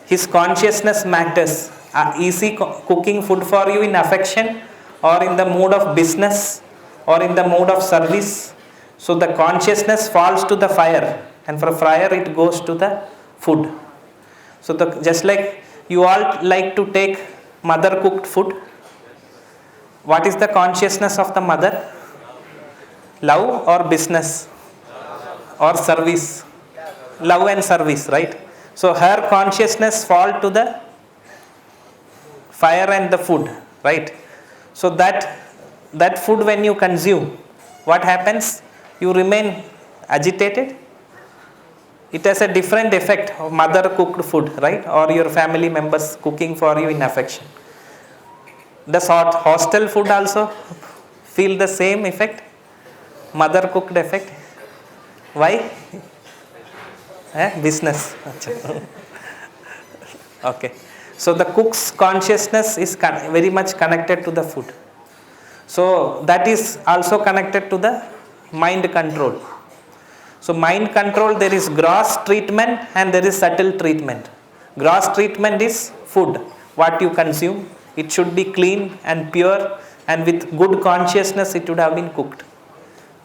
his consciousness matters. Is he cooking food for you in affection or in the mood of business or in the mood of service? So the consciousness falls to the fire, and from fire it goes to the food. So just like you all like to take mother cooked food, what is the consciousness of the mother? Love or business or service? Love and service, right? So her consciousness fall to the fire and the food, right? So that food, when you consume, what happens? You remain agitated. It has a different effect of mother cooked food, right? Or your family members cooking for you in affection. Does hostel food also feel the same effect? Mother cooked effect? Why? Business. Okay. So the cook's consciousness is very much connected to the food. So that is also connected to the mind control. So mind control, there is gross treatment and there is subtle treatment. Gross treatment is food, what you consume. It should be clean and pure, and with good consciousness it would have been cooked.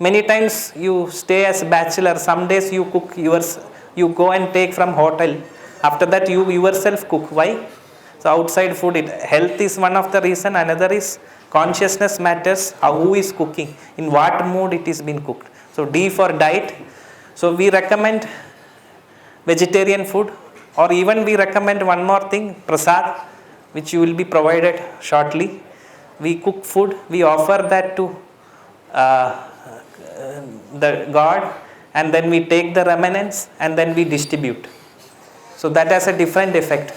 Many times you stay as a bachelor, some days you cook yours, you go and take from hotel. After that you yourself cook. Why? So outside food, health is one of the reason. Another is consciousness matters. Who is cooking? In what mood it is being cooked? So D for diet. So we recommend vegetarian food, or even we recommend one more thing, prasad, which you will be provided shortly. We cook food, we offer that to the God, and then we take the remnants and then we distribute. So that has a different effect.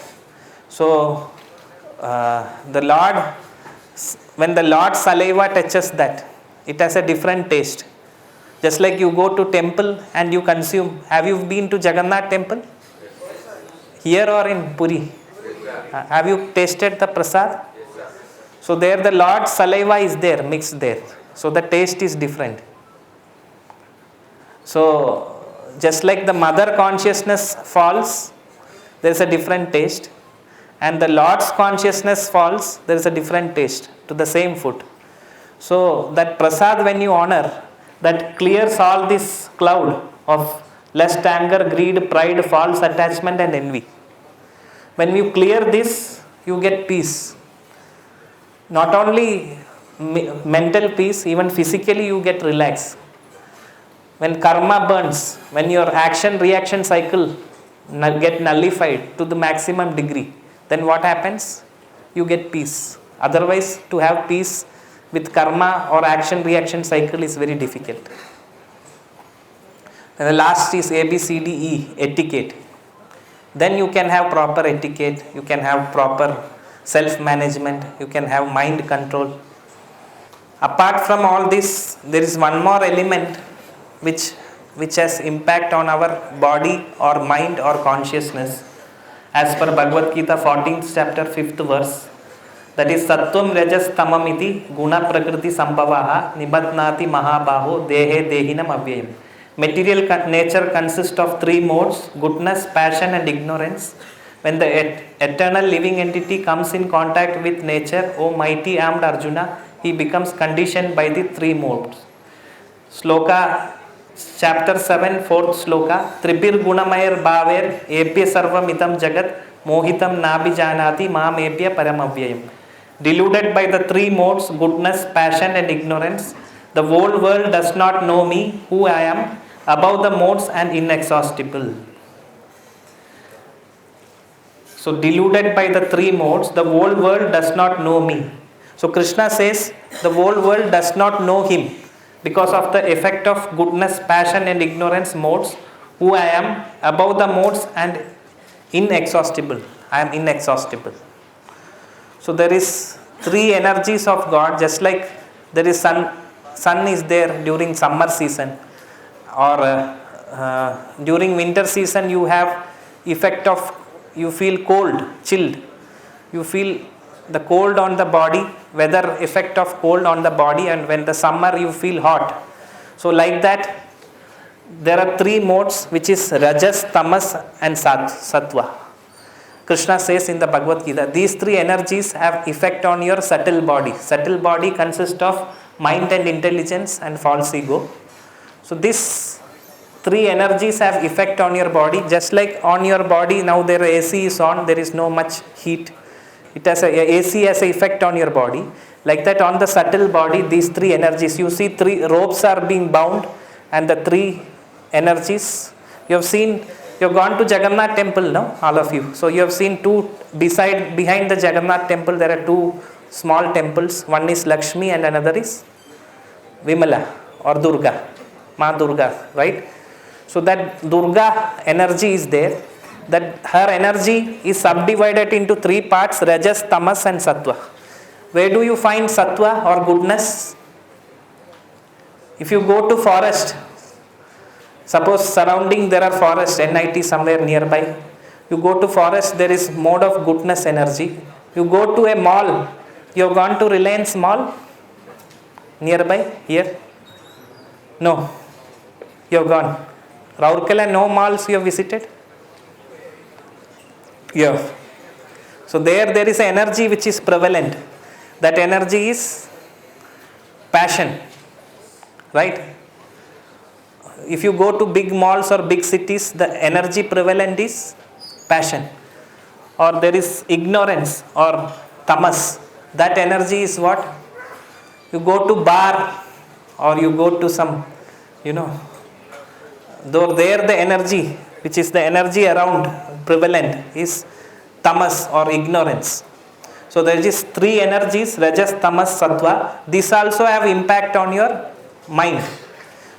So the Lord, when the Lord's saliva touches that, it has a different taste. Just like you go to temple and you consume. Have you been to Jagannath temple? Here or in Puri? Have you tasted the prasad? So there the Lord's saliva is there, mixed there. So the taste is different. So just like the mother consciousness falls, there is a different taste. And the Lord's consciousness falls, there is a different taste to the same food. So that prasad, when you honor, that clears all this cloud of lust, anger, greed, pride, false attachment and envy. When you clear this, you get peace. Not only mental peace, even physically you get relaxed. When karma burns, when your action reaction cycle get nullified to the maximum degree, then what happens? You get peace. Otherwise, to have peace with karma or action reaction cycle is very difficult. And the last is ABCDE, etiquette. Then you can have proper etiquette, you can have proper self-management, you can have mind control. Apart from all this, there is one more element which has impact on our body or mind or consciousness. As per Bhagavad Gita 14th chapter 5th verse, that is Sattvam Rajas Tamam iti Guna Prakriti Sambhavaha Nibatnati Mahabaho Dehe Dehinam Avyayam. Material nature consists of three modes: goodness, passion and ignorance. When the eternal living entity comes in contact with nature, O mighty armed Arjuna, he becomes conditioned by the three modes. Sloka chapter 7 4th sloka, Tribir Gunamayar Bhaver Epya Sarvam Itam Jagat Mohitam Nabi Janati Mam Epya Paramavyayam. Deluded by the three modes, goodness, passion and ignorance, the whole world does not know me, who I am, above the modes and inexhaustible. So deluded by the three modes, the whole world does not know me. So Krishna says the whole world does not know him because of the effect of goodness, passion and ignorance modes, who I am, above the modes and inexhaustible. I am inexhaustible. So there is three energies of God, just like there is sun is there during summer season, or during winter season you have effect of, you feel cold, chilled, you feel the cold on the body, weather effect of cold on the body, and when the summer you feel hot. So like that there are three modes, which is Rajas, Tamas and Sattva. Krishna says in the Bhagavad Gita, these three energies have effect on your subtle body. Subtle body consists of mind and intelligence and false ego. So these three energies have effect on your body. Just like on your body now their AC is on, there is no much heat. It has AC has an effect on your body. Like that on the subtle body, these three energies, you see three ropes are being bound, and the three energies, you have seen, you have gone to Jagannath temple, no, all of you. So you have seen behind the Jagannath temple there are two small temples. One is Lakshmi and another is Vimala or Durga, Ma Durga, right? So that Durga energy is there. That her energy is subdivided into three parts: Rajas, Tamas and Sattva. Where do you find Sattva or goodness? If you go to forest, suppose surrounding there are forests, NIT somewhere nearby. You go to forest, there is mode of goodness energy. You go to a mall, you have gone to Reliance Mall nearby here? No, you have gone. Rourkela, no malls you have visited? Yeah. So there is an energy which is prevalent. That energy is passion, right? If you go to big malls or big cities, the energy prevalent is passion. Or there is ignorance or tamas. That energy is what? You go to bar or you go to some, though there the energy, which is the energy around prevalent, is tamas or ignorance. So there is three energies: Rajas, Tamas, Sattva. These also have impact on your mind.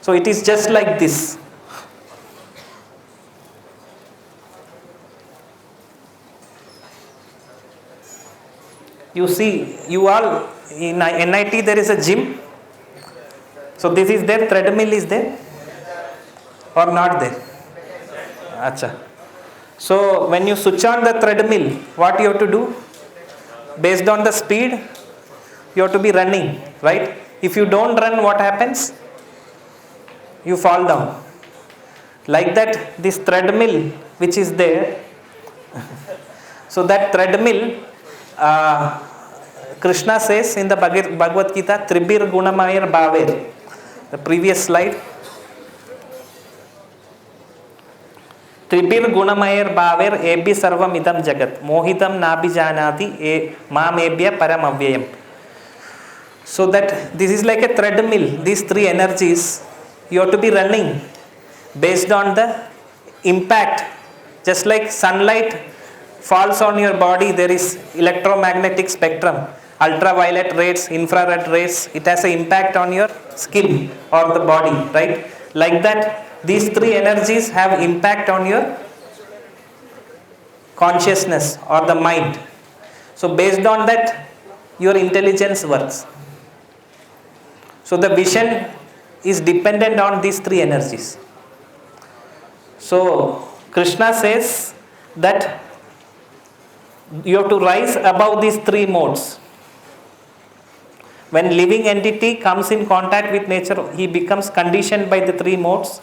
So it is just like this. You see, you all in NIT there is a gym. So this is there, treadmill is there or not there? Acha. So when you switch on the treadmill, what you have to do? Based on the speed, you have to be running, right? If you don't run, what happens? You fall down. Like that, this treadmill which is there, so that treadmill, Krishna says in the Bhagavad Gita, Tribir Gunamayar Bhaver. The previous slide. Tribir Gunamayer Baver Ebi Sarvam Idam Jagat Mohitam Nabijanati Mamebya Paramavyayam. So that this is like a treadmill, these three energies you have to be running based on the impact. Just like sunlight falls on your body, there is electromagnetic spectrum, ultraviolet rays, infrared rays, it has an impact on your skin or the body, right? Like that, these three energies have impact on your consciousness or the mind. So based on that, your intelligence works. So the vision is dependent on these three energies. So Krishna says that you have to rise above these three modes. When living entity comes in contact with nature, he becomes conditioned by the three modes,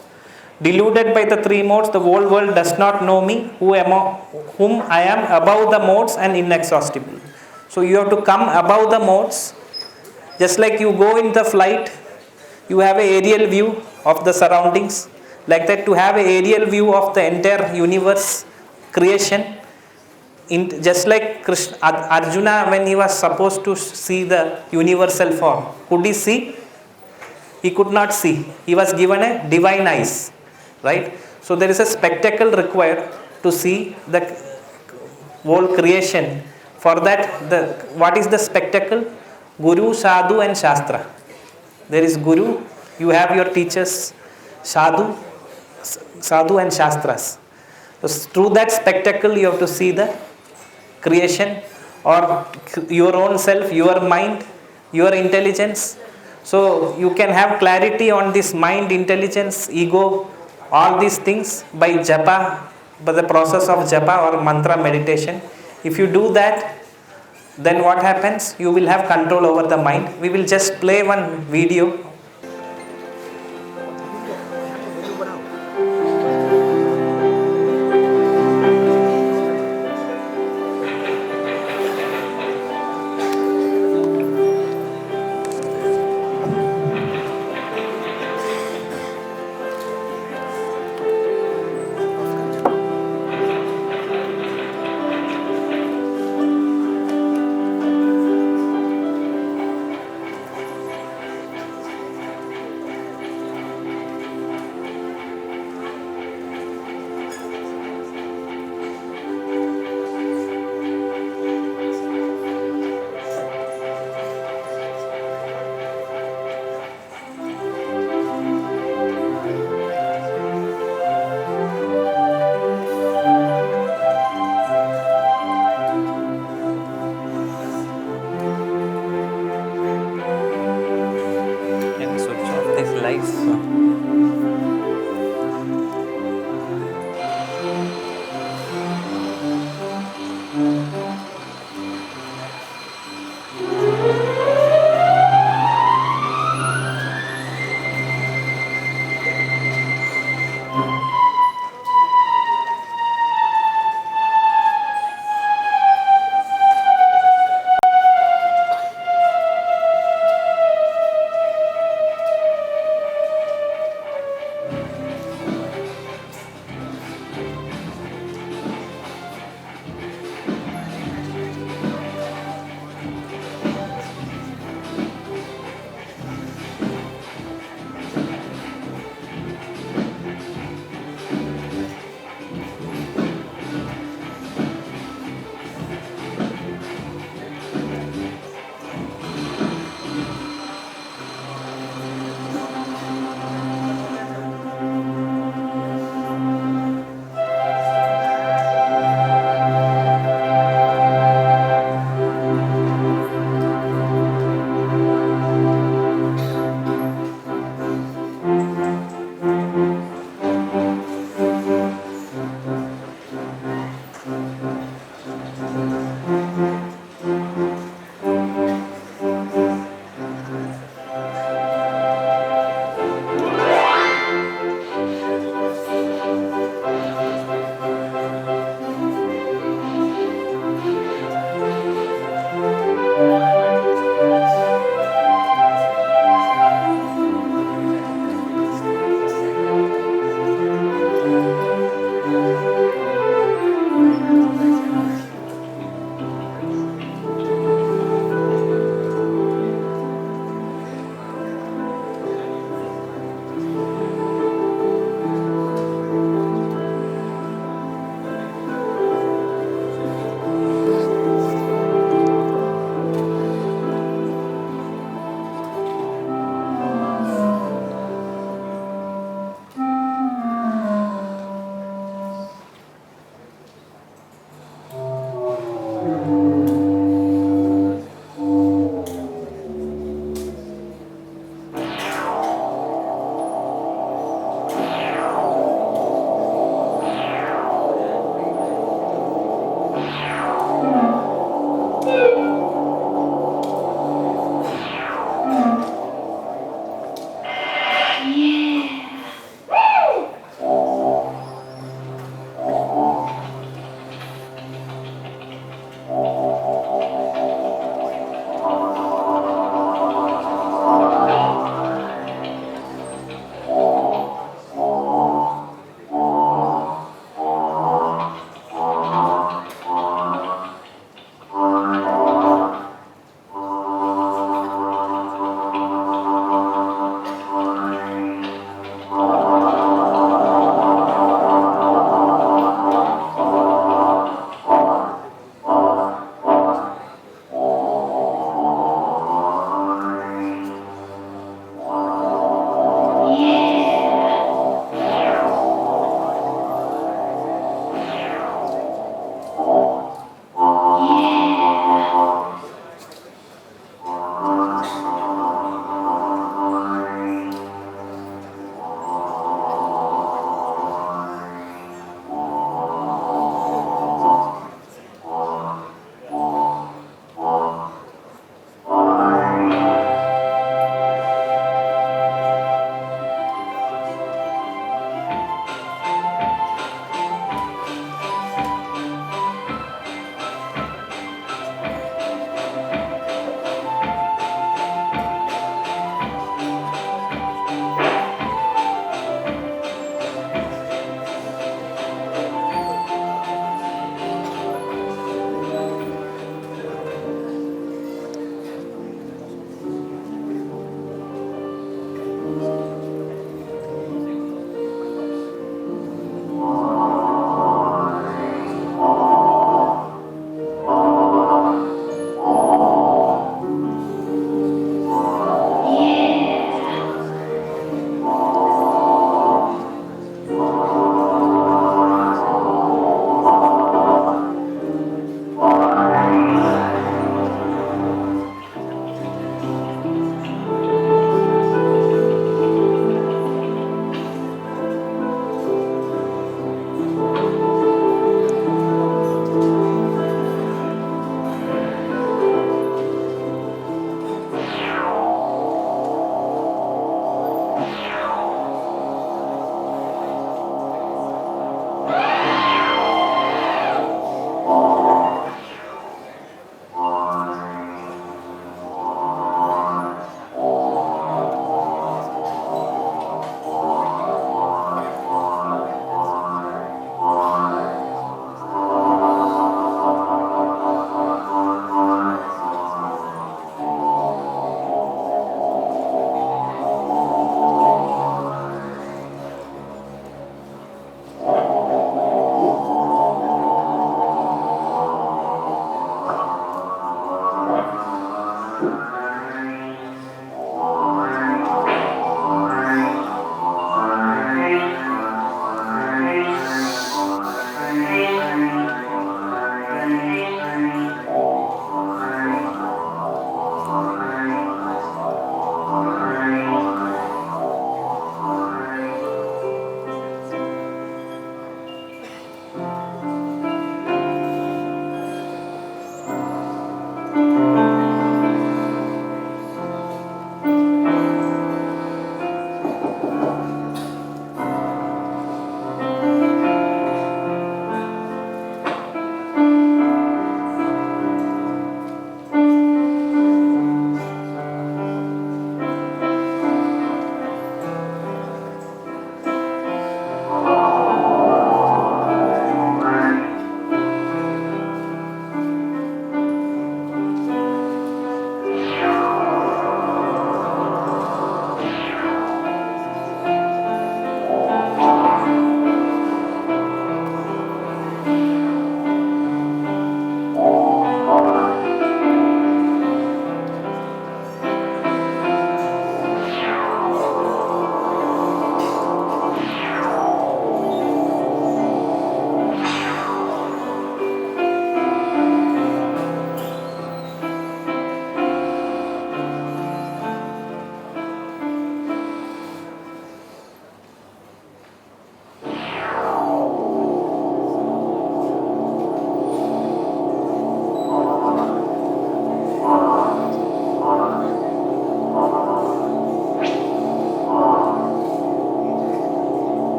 deluded by the three modes. The whole world does not know me, whom I am above the modes and inexhaustible. So you have to come above the modes. Just like you go in the flight, you have an aerial view of the surroundings. Like that, to have an aerial view of the entire universe, creation. Just like Arjuna, when he was supposed to see the universal form, could he see? He could not see. He was given a divine eyes, right? So there is a spectacle required to see the whole creation. For that, what is the spectacle? Guru, Sadhu and Shastra. There is Guru, you have your teachers, Sadhu and Shastras. So through that spectacle, you have to see the creation or your own self, your mind, your intelligence. So you can have clarity on this mind, intelligence, ego, all these things by japa, by the process of japa or mantra meditation. If you do that, then what happens? You will have control over the mind. We will just play one video.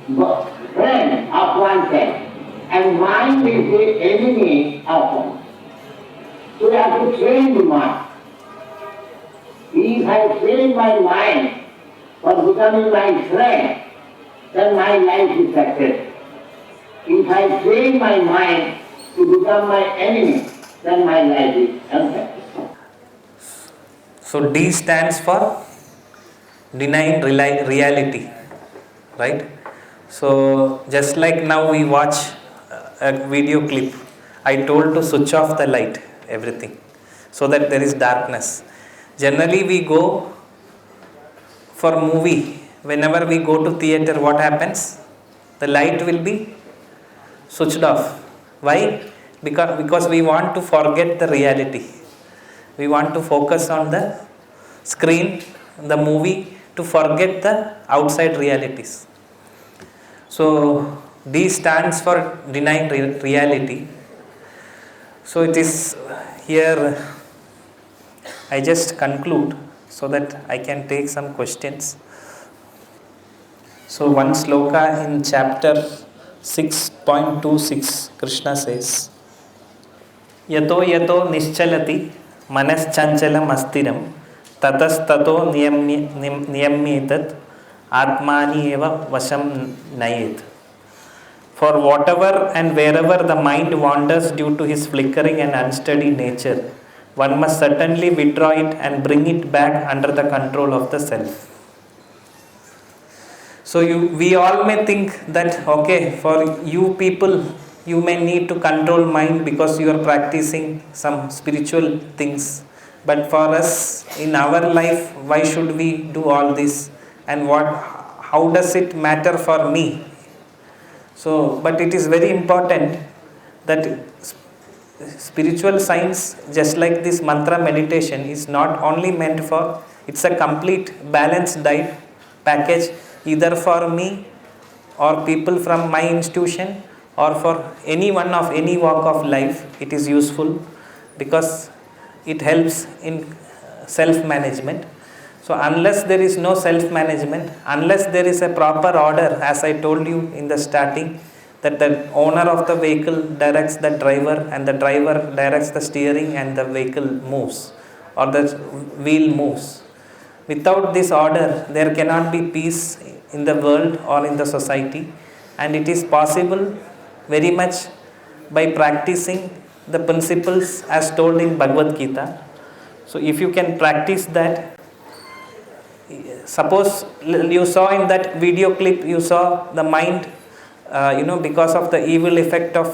the friend of oneself, and mind is the enemy of one. So we have to train the mind. If I train my mind for becoming my friend, then my life is success. If I train my mind to become my enemy, then my life is unsuccessful. So D stands for denying reality, right? So just like now we watch a video clip, I told to switch off the light, everything, so that there is darkness. Generally we go for movie, whenever we go to theater, what happens? The light will be switched off. Why? Because we want to forget the reality. We want to focus on the screen, the movie, to forget the outside realities. So D stands for denying reality. So it is here, I just conclude so that I can take some questions. So one sloka in chapter 6.26, Krishna says, Yato yato nischalati manaschanchala mastiram tatastato niyamyetat atmani eva vasham nayet. For whatever and wherever the mind wanders due to his flickering and unsteady nature, one must certainly withdraw it and bring it back under the control of the self. So we all may think that, okay, for you people, you may need to control mind because you are practicing some spiritual things. But for us, in our life, why should we do all this? And how does it matter for me? So, but it is very important that spiritual science, just like this mantra meditation, is not only meant for, it's a complete balanced diet package, either for me or people from my institution or for anyone of any walk of life. It is useful because it helps in self-management. So unless there is no self-management, unless there is a proper order, as I told you in the starting, that the owner of the vehicle directs the driver and the driver directs the steering and the vehicle moves or the wheel moves. Without this order, there cannot be peace in the world or in the society, and it is possible very much by practicing the principles as told in Bhagavad Gita. So if you can practice that, suppose you saw in that video clip, you saw the mind, because of the evil effect of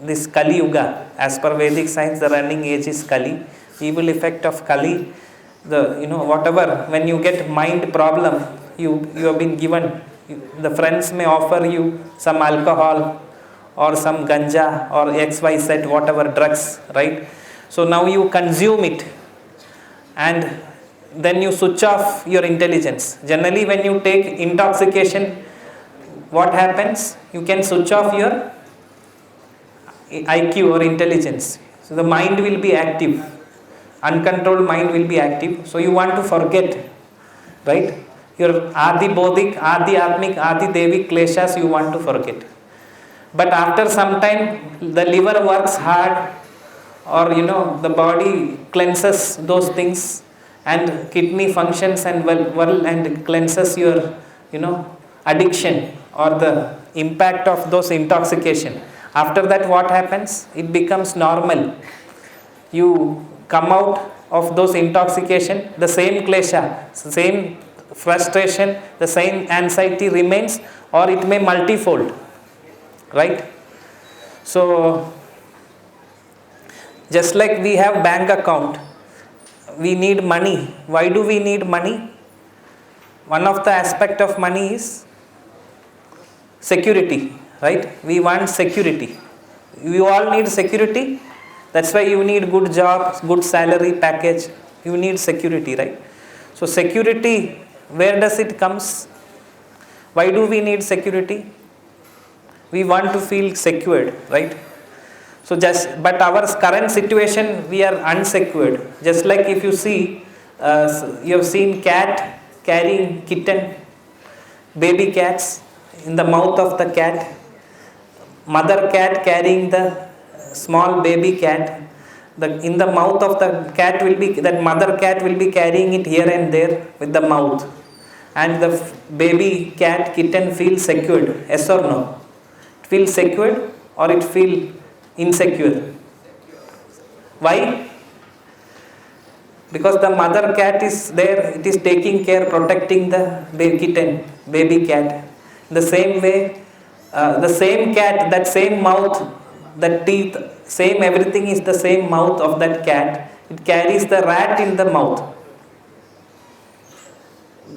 this Kali Yuga, as per Vedic science, the running age is Kali. Evil effect of Kali, whatever, when you get mind problem, you have been given, the friends may offer you some alcohol or some ganja or XYZ, whatever drugs, right? So now you consume it and then you switch off your intelligence. Generally, when you take intoxication, what happens? You can switch off your IQ or intelligence. So the mind will be active. Uncontrolled mind will be active. So you want to forget, right? Your Adi Bodhik, Adi Atmik, Adi Devik Kleshas you want to forget. But after some time, the liver works hard, or the body cleanses those things, and kidney functions and well and cleanses your addiction or the impact of those intoxication. After that, what happens? It becomes normal. You come out of those intoxication, the same klesha, same frustration, the same anxiety remains, or it may multifold, right? So just like we have bank account, we need money. Why do we need money? One of the aspect of money is security, right? We want security. You all need security. That's why you need good job, good salary package. You need security, right? So security, where does it comes? Why do we need security? We want to feel secured, right? So but our current situation, we are unsecured. Just like if you see, you have seen cat carrying kitten, baby cats, in the mouth of the cat, mother cat carrying the small baby cat. In the mouth of the cat will be, that mother cat will be carrying it here and there with the mouth, and the baby cat kitten feels secured. Yes or no? It feels secured or it feel insecure? Why? Because the mother cat is there, it is taking care, protecting the kitten, baby cat. The same way, the same cat, that same mouth, the teeth, same everything is the same mouth of that cat. It carries the rat in the mouth.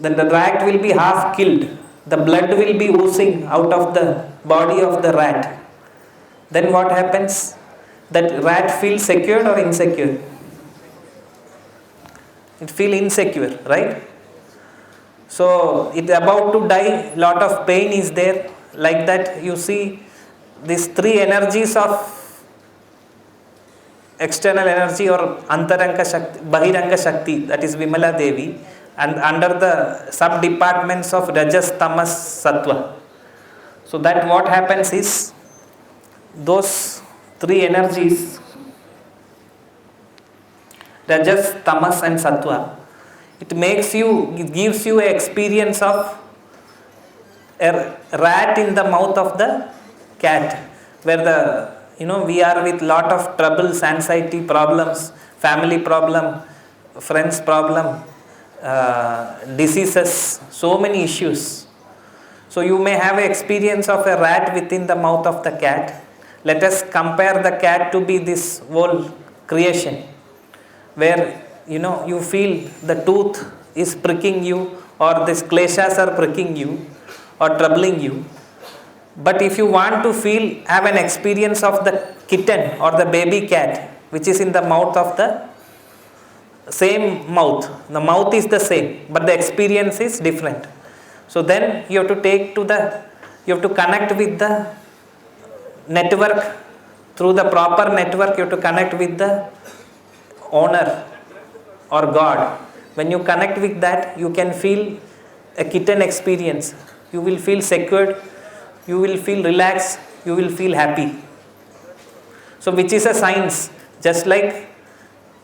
Then the rat will be half killed. The blood will be oozing out of the body of the rat. Then what happens? That rat feels secured or insecure? It feels insecure, right? So it about to die, lot of pain is there. Like that, you see these three energies of external energy or Antaranga Shakti, Bahiranga Shakti, that is Vimala Devi, and under the sub departments of Rajas, Tamas, Sattva. So that what happens is, those three energies, Rajas, Tamas and Sattva, it makes you, it gives you an experience of a rat in the mouth of the cat, where the, we are with lot of troubles, anxiety problems, family problem, friends problem, diseases, so many issues. So you may have an experience of a rat within the mouth of the cat. Let us compare the cat to be this whole creation, where you feel the tooth is pricking you, or these kleshas are pricking you or troubling you. But if you want to have an experience of the kitten or the baby cat, which is in the mouth of the same mouth, the mouth is the same, but the experience is different. So then you have to you have to connect with the network, through the proper network you have to connect with the owner or God. When you connect with that, you can feel a kitten experience. You will feel secured, you will feel relaxed, you will feel happy. So which is a science, just like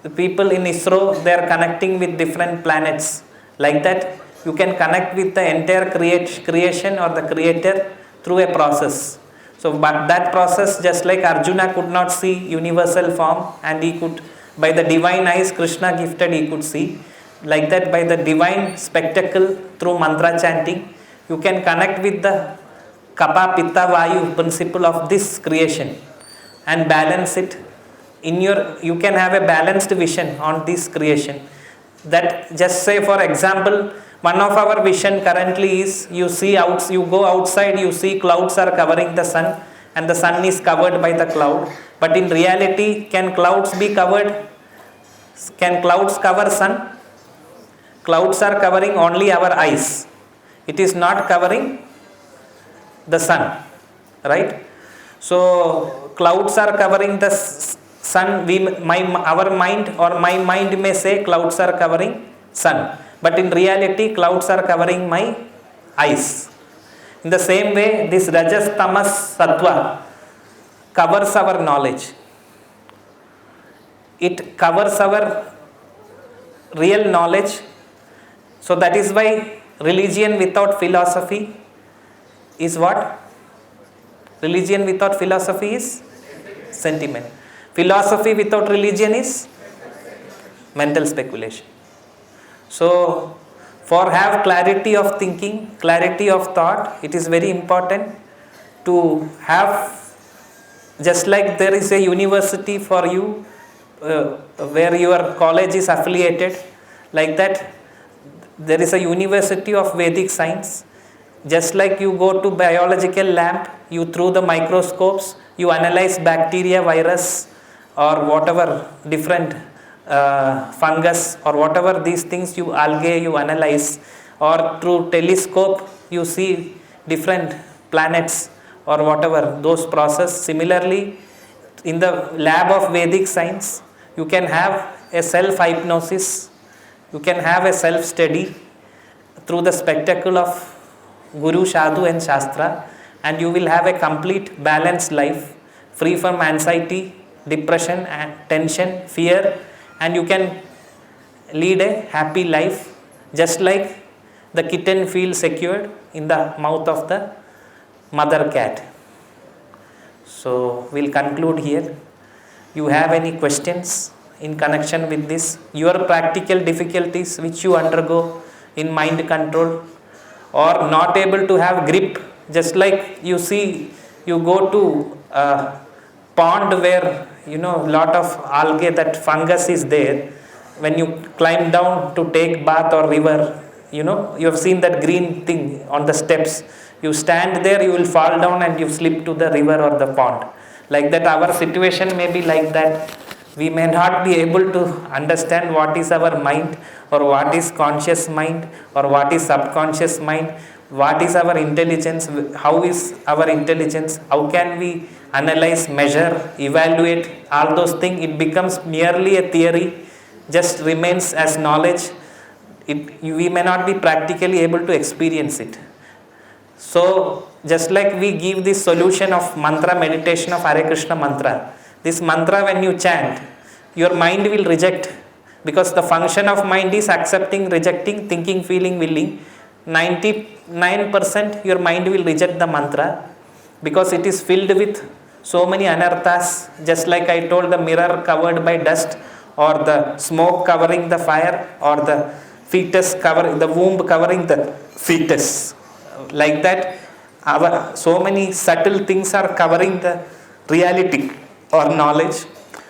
the people in ISRO, they are connecting with different planets. Like that, you can connect with the entire creation or the creator through a process. So but that process, just like Arjuna could not see universal form, and he could, by the divine eyes Krishna gifted, he could see. Like that, by the divine spectacle through mantra chanting, you can connect with the Kapha Pitta Vayu principle of this creation and balance it. You can have a balanced vision on this creation. That, just say for example, one of our vision currently is, you go outside, you see clouds are covering the sun and the sun is covered by the cloud. But in reality, can clouds be covered? Can clouds cover sun? Clouds are covering only our eyes. It is not covering the sun, right? So clouds are covering the sun. Our mind or my mind may say clouds are covering sun, but in reality clouds are covering my eyes. In the same way, this Rajas, Tamas, Sattva covers our knowledge. It covers our real knowledge. So that is why religion without philosophy is what? Religion without philosophy is sentiment. Philosophy without religion is mental speculation. So for have clarity of thinking, clarity of thought, it is very important to have, just like there is a university for you where your college is affiliated, like that there is a university of Vedic science. Just like you go to biological lab, you through the microscopes, you analyze bacteria, virus or whatever different fungus or whatever these things, you algae you analyze, or through telescope you see different planets or whatever those process. Similarly, in the lab of Vedic science, you can have a self-hypnosis, you can have a self-study through the spectacle of Guru, Sadhu and Shastra, and you will have a complete balanced life, free from anxiety, depression and tension, fear, and you can lead a happy life just like the kitten feels secured in the mouth of the mother cat. So we'll conclude here. You have any questions in connection with this? Your practical difficulties which you undergo in mind control, or not able to have grip, just like you see, you go to a pond where lot of algae, that fungus is there. When you climb down to take bath or river, you have seen that green thing on the steps. You stand there, you will fall down and you slip to the river or the pond. Like that, our situation may be like that. We may not be able to understand what is our mind, or what is conscious mind, or what is subconscious mind, what is our intelligence, how is our intelligence, how can we analyze, measure, evaluate, all those things. It becomes merely a theory, just remains as knowledge. We may not be practically able to experience it. So just like we give this solution of mantra meditation of Hare Krishna mantra, this mantra when you chant, your mind will reject, because the function of mind is accepting, rejecting, thinking, feeling, willing. 99% your mind will reject the mantra, because it is filled with so many anarthas, just like I told, the mirror covered by dust, or the smoke covering the fire, or the fetus covering the womb, covering the fetus. Like that, so many subtle things are covering the reality or knowledge.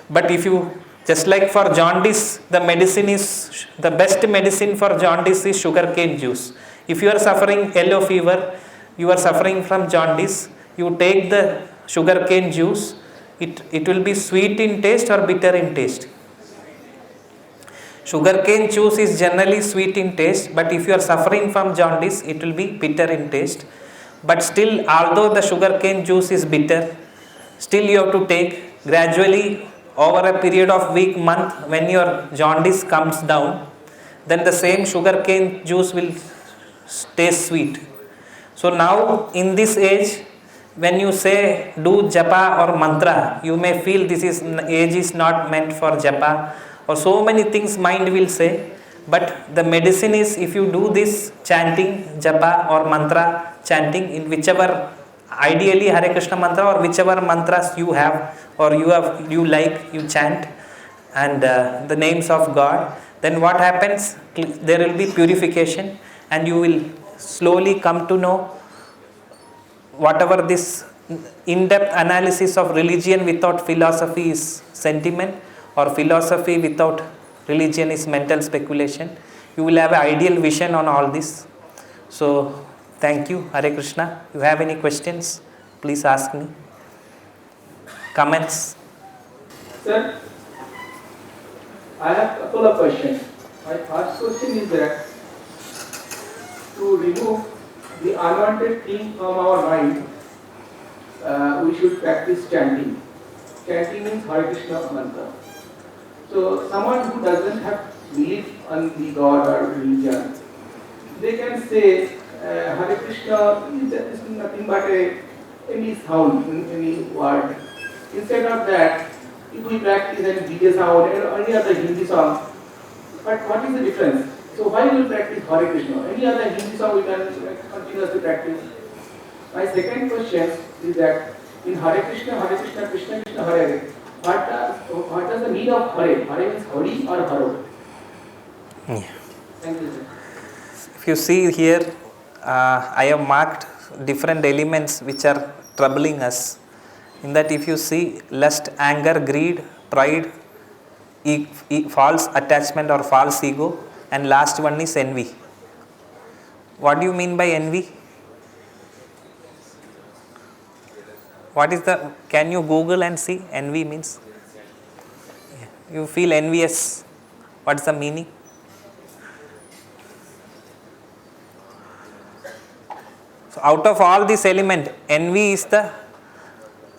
But if you, just like for jaundice, the best medicine for jaundice is sugarcane juice. If you are suffering yellow fever, you are suffering from jaundice, you take the sugarcane juice, it will be sweet in taste or bitter in taste. Sugarcane juice is generally sweet in taste, but if you are suffering from jaundice, it will be bitter in taste. But still, although the sugarcane juice is bitter, still you have to take gradually over a period of week, month. When your jaundice comes down, then the same sugarcane juice will taste sweet. So now in this age, when you say do japa or mantra, you may feel age is not meant for japa, or so many things mind will say. But the medicine is, if you do this chanting, japa or mantra chanting, in whichever, ideally Hare Krishna mantra or whichever mantras you have, or you like, you chant, and the names of God, then what happens? There will be purification, and you will slowly come to know whatever this in-depth analysis of religion without philosophy is sentiment, or philosophy without religion is mental speculation. You will have an ideal vision on all this. So thank you. Hare Krishna. You have any questions? Please ask me. Comments? Sir, I have a couple of questions. My first question is that to remove the unwanted thing from our mind, we should practice chanting. Chanting means Hare Krishna mantra. So someone who doesn't have belief on the God or religion, they can say Hare Krishna is nothing but any sound, any word. Instead of that, if we practice any DJ sound or any other Hindi song, but what is the difference? So why we practice Hare Krishna? Any other Hindi song we can continuously practice. My second question is that in Hare Krishna, Krishna Krishna, Hare Hare, what does the meaning of Hare? Hare means Hari or Haro? Yeah. Thank you, sir. If you see here, I have marked different elements which are troubling us. In that, if you see lust, anger, greed, pride, false attachment or false ego, and last one is envy. What do you mean by envy? What is can you Google and see? Envy means? You feel envious. What is the meaning? So out of all these elements, envy is the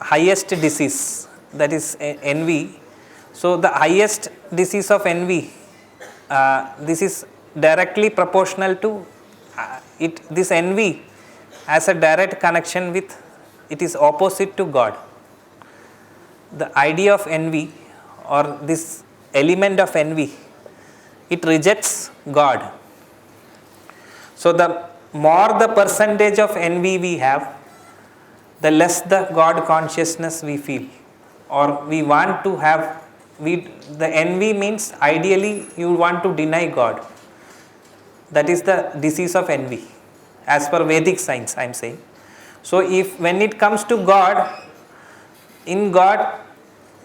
highest disease. That is envy. So the highest disease of envy, this is directly proportional to this envy as a direct connection with, it is opposite to God. The idea of envy or this element of envy, it rejects God. So the more the percentage of envy we have, the less the God consciousness we feel, or we want to have. The envy means ideally you want to deny God. That is the disease of envy, as per Vedic science I am saying. So if when it comes to God, in God,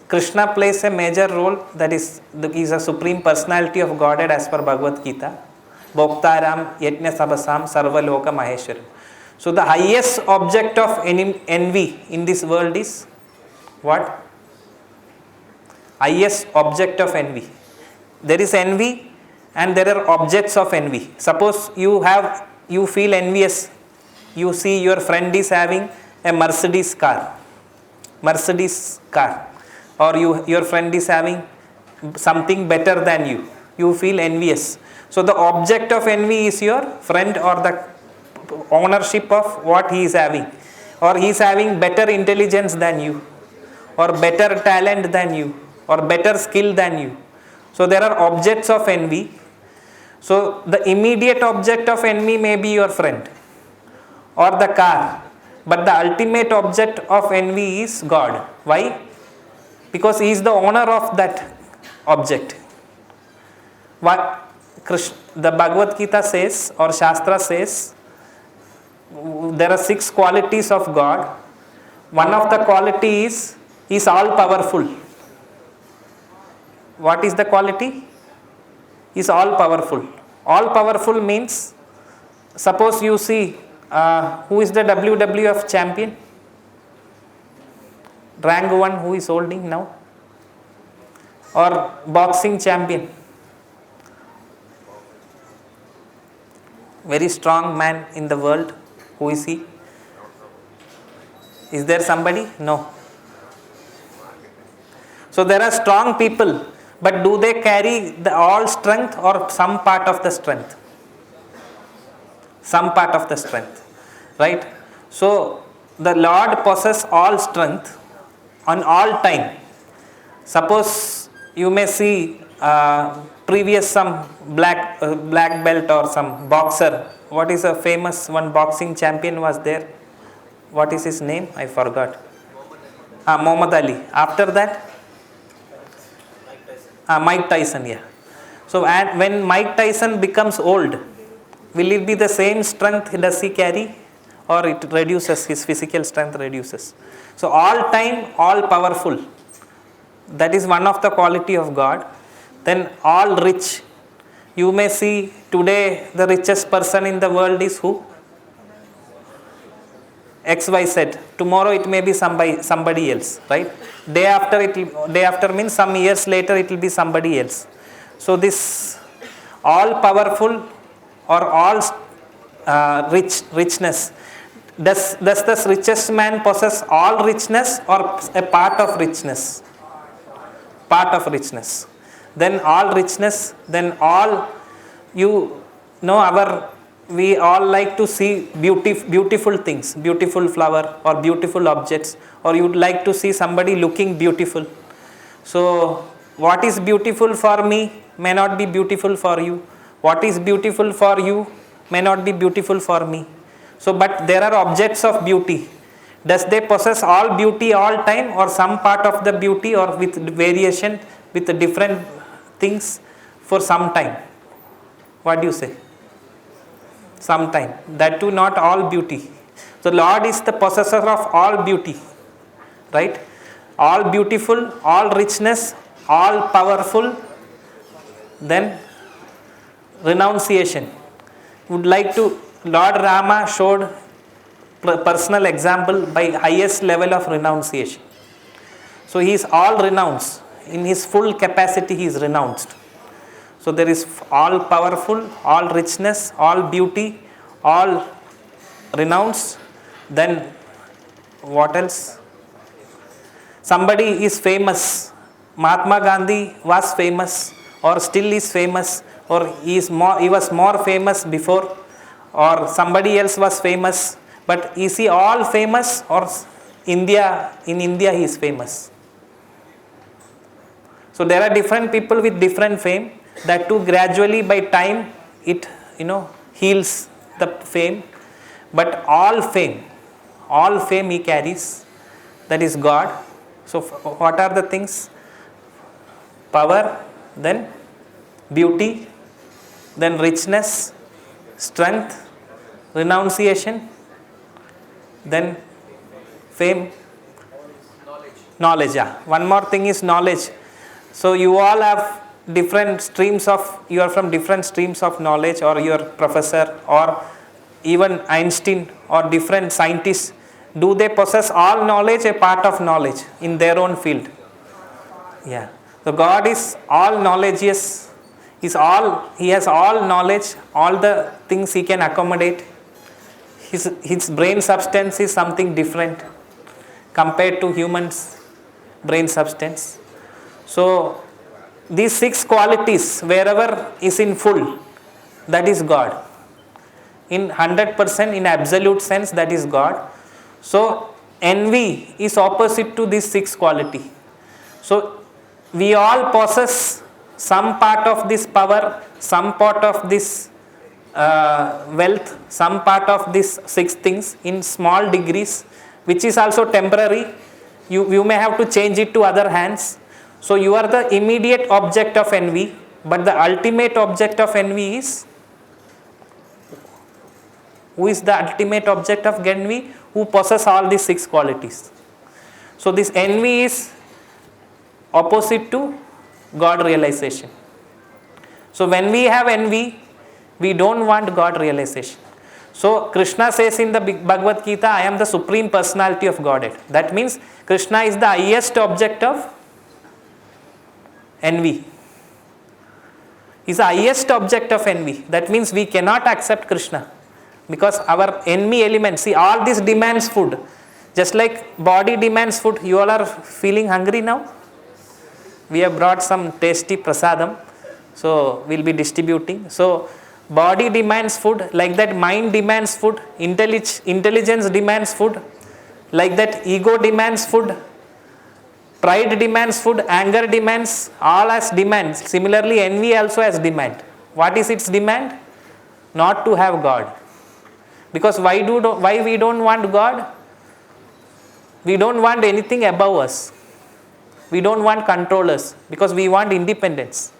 Krishna plays a major role, that is, he is a supreme personality of Godhead as per Bhagavad Gita. Bhoktaram Yajna Sabasam Sarvaloka Maheshwaram. So the highest object of envy in this world is what? Highest object of envy. There is envy and there are objects of envy. Suppose you feel envious. You see your friend is having a Mercedes car, or your friend is having something better than you. You feel envious. So the object of envy is your friend or the ownership of what he is having, or he is having better intelligence than you, or better talent than you, or better skill than you. So there are objects of envy. So the immediate object of envy may be your friend or the car, but the ultimate object of envy is God. Why? Because he is the owner of that object. What the Bhagavad Gita says, or Shastra says, there are 6 qualities of God. One of the qualities is all powerful. What is the quality? Is all powerful. All powerful means, suppose you see, who is the WWF champion? Rank 1, who is holding now? Or boxing champion? Very strong man in the world. Who is he? Is there somebody? No. So there are strong people, but do they carry the all strength or some part of the strength? Some part of the strength, right? So the Lord possesses all strength on all time. Suppose you may see previous some black belt or some boxer. What is a famous one boxing champion was there? What is his name? I forgot. Muhammad Ali. After that, Mike Tyson. Yeah. So when Mike Tyson becomes old, will it be the same strength does he carry, or it reduces, his physical strength reduces? So all time, all powerful. That is one of the quality of God. Then all rich. You may see today the richest person in the world is who? XYZ. Tomorrow it may be somebody else, right? Day after means some years later it will be somebody else. So this all powerful or all richness. Does the richest man possess all richness or a part of richness? Part of richness. Then all richness, then all, you know, we all like to see beautiful things, beautiful flower or beautiful objects, or you would like to see somebody looking beautiful. So what is beautiful for me may not be beautiful for you. What is beautiful for you may not be beautiful for me. So but there are objects of beauty. Does they possess all beauty all time, or some part of the beauty, or with variation, with different things for some time? What do you say? Some time. That too not all beauty. So Lord is the possessor of all beauty, right? All beautiful, all richness, all powerful. Then renunciation. Would like to, Lord Rama showed personal example by highest level of renunciation. So he is all renounced. In his full capacity he is renounced. So there is all powerful, all richness, all beauty, all renounced. Then what else? Somebody is famous. Mahatma Gandhi was famous, or still is famous, or he was more famous before, or somebody else was famous, But is he all famous, or in India he is famous? So there are different people with different fame. That too gradually by time it heals the fame. But all fame he carries, that is God. So what are the things? Power, then beauty, then richness, strength, renunciation, then fame, knowledge. Yeah. One more thing is knowledge. So you all have you are from different streams of knowledge, or your professor, or even Einstein, or different scientists. Do they possess all knowledge, a part of knowledge in their own field? Yeah. So God is all knowledgeous. He has all knowledge, all the things he can accommodate. His brain substance is something different compared to humans' brain substance. So these 6 qualities, wherever is in full, that is God. In 100%, in absolute sense, that is God. So envy is opposite to this 6 quality. So we all possess some part of this power, some part of this wealth, some part of these 6 things in small degrees, which is also temporary. You may have to change it to other hands. So you are the immediate object of envy, but the ultimate object of envy is, who is the ultimate object of envy? Who possess all these 6 qualities. So this envy is opposite to God realization. So when we have envy, we don't want God realization. So Krishna says in the Bhagavad Gita, I am the Supreme Personality of Godhead. That means Krishna is the highest object of envy. He is the highest object of envy. That means we cannot accept Krishna, because our envy element, see, all this demands food. Just like body demands food. You all are feeling hungry now? We have brought some tasty prasadam, so we'll be distributing. So body demands food, like that mind demands food, intelligence demands food, like that ego demands food, pride demands food, anger demands, all has demands. Similarly envy also has demand. What is its demand? Not to have God. Because why we don't want God? We don't want anything above us. We don't want controllers, because we want independence.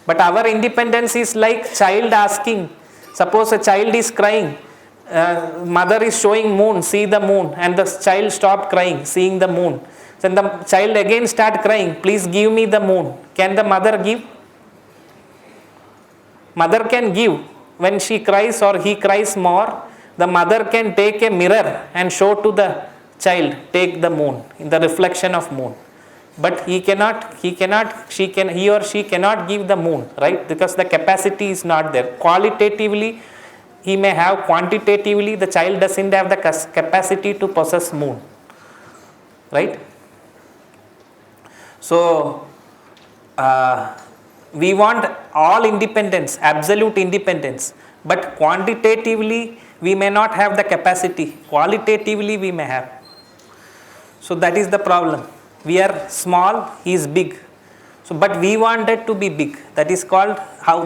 But our independence is like child asking. Suppose a child is crying, mother is showing moon, see the moon, and the child stopped crying, seeing the moon. Then the child again start crying, please give me the moon. Can the mother give? Mother can give. When she cries or he cries more, the mother can take a mirror and show to the child, take the moon, in the reflection of moon. But he or she cannot give the moon, right? Because the capacity is not there. Qualitatively, he may have; quantitatively, the child doesn't have the capacity to possess moon, right? So, we want all independence, absolute independence, but quantitatively, we may not have the capacity. Qualitatively, we may have. So that is the problem. We are small, he is big. So, but we wanted to be big. That is called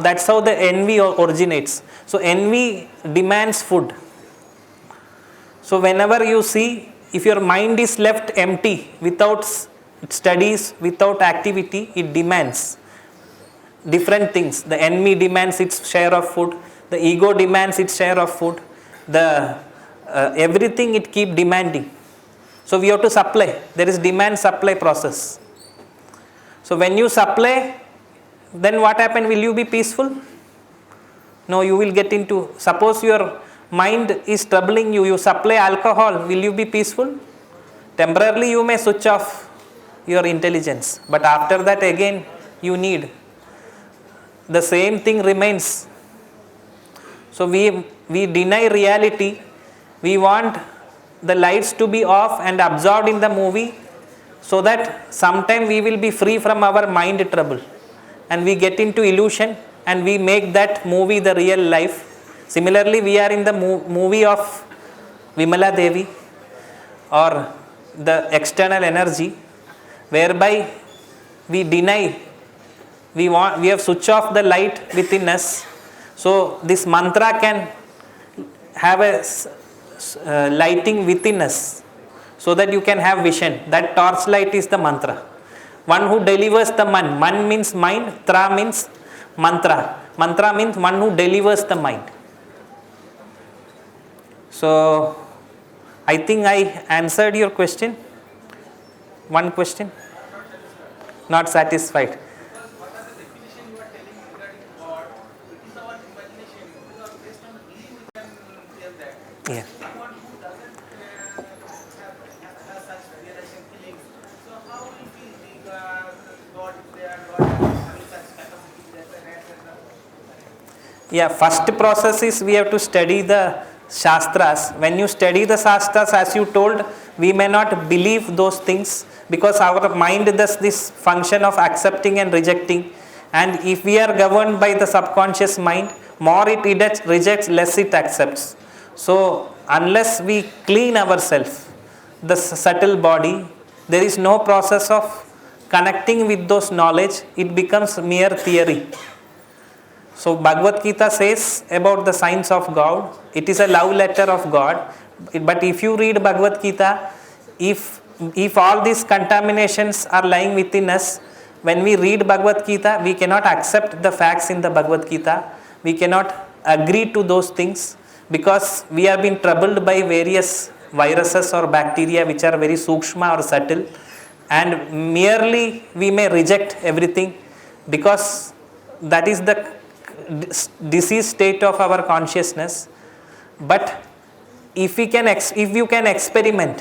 that's how the envy originates. So envy demands food. So whenever you see, if your mind is left empty, without studies, without activity, it demands different things. The envy demands its share of food. The ego demands its share of food. The everything it keep demanding. So we have to supply. There is demand supply process. So when you supply, then what happens? Will you be peaceful? No, you will get into, suppose your mind is troubling you, you supply alcohol, will you be peaceful? Temporarily you may switch off your intelligence, but after that again you need. The same thing remains. So we deny reality. We want the lights to be off and absorbed in the movie, so that sometime we will be free from our mind trouble, and we get into illusion and we make that movie the real life. Similarly, we are in the movie of Vimala Devi, or the external energy, whereby we deny, we have switch off the light within us. So this mantra can have a lighting within us, so that you can have vision. That torch light is the mantra. One who delivers the man. Man means mind, tra means mantra. Mantra means one who delivers the mind. So I think I answered your question. One question? Not satisfied. Yeah. Yeah, first process is we have to study the Shastras. When you study the Shastras, as you told, we may not believe those things because our mind does this function of accepting and rejecting. And if we are governed by the subconscious mind, more it rejects, less it accepts. So, unless we clean ourselves, the subtle body, there is no process of connecting with those knowledge, it becomes mere theory. So Bhagavad Gita says about the science of God, it is a love letter of God. But if you read Bhagavad Gita, if all these contaminations are lying within us, when we read Bhagavad Gita, we cannot accept the facts in the Bhagavad Gita. We cannot agree to those things because we have been troubled by various viruses or bacteria which are very sukshma or subtle, and merely we may reject everything because that is the disease state of our consciousness. But if you can experiment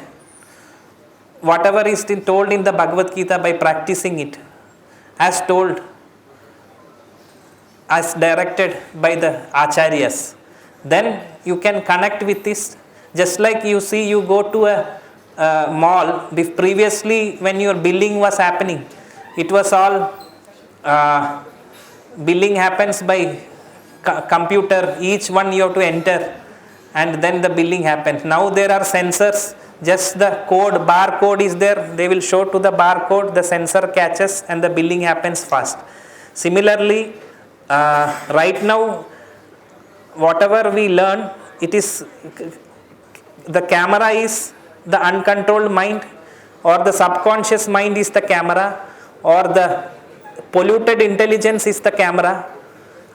whatever is told in the Bhagavad Gita by practicing it as told, as directed by the acharyas, then you can connect with this. Just like you see, you go to a mall. Previously when your billing was happening, it was all billing happens by computer. Each one you have to enter and then the billing happens. Now there are sensors, just the code, barcode is there, they will show to the barcode, the sensor catches and the billing happens fast. Similarly, right now whatever we learn, it is the camera is the uncontrolled mind, or the subconscious mind is the camera, or the polluted intelligence is the camera.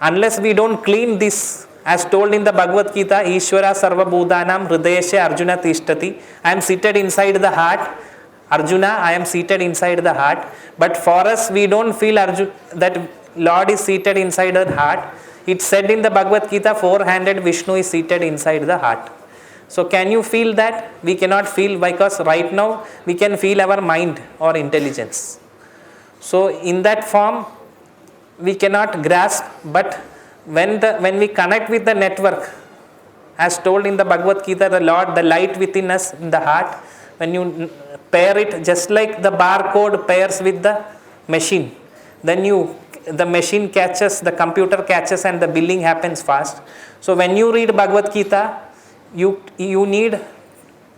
Unless we don't clean this, as told in the Bhagavad Gita, Ishvara Sarva Bhudanam Hridayasya Arjuna Tishtati. I am seated inside the heart. Arjuna, I am seated inside the heart. But for us, we don't feel that Lord is seated inside the heart. It's said in the Bhagavad Gita, four-handed Vishnu is seated inside the heart. So can you feel that? We cannot feel because right now we can feel our mind or intelligence. So in that form, we cannot grasp, but when we connect with the network, as told in the Bhagavad Gita, the Lord, the light within us in the heart, when you pair it, just like the barcode pairs with the machine, then the machine catches, the computer catches and the billing happens fast. So when you read Bhagavad Gita, you need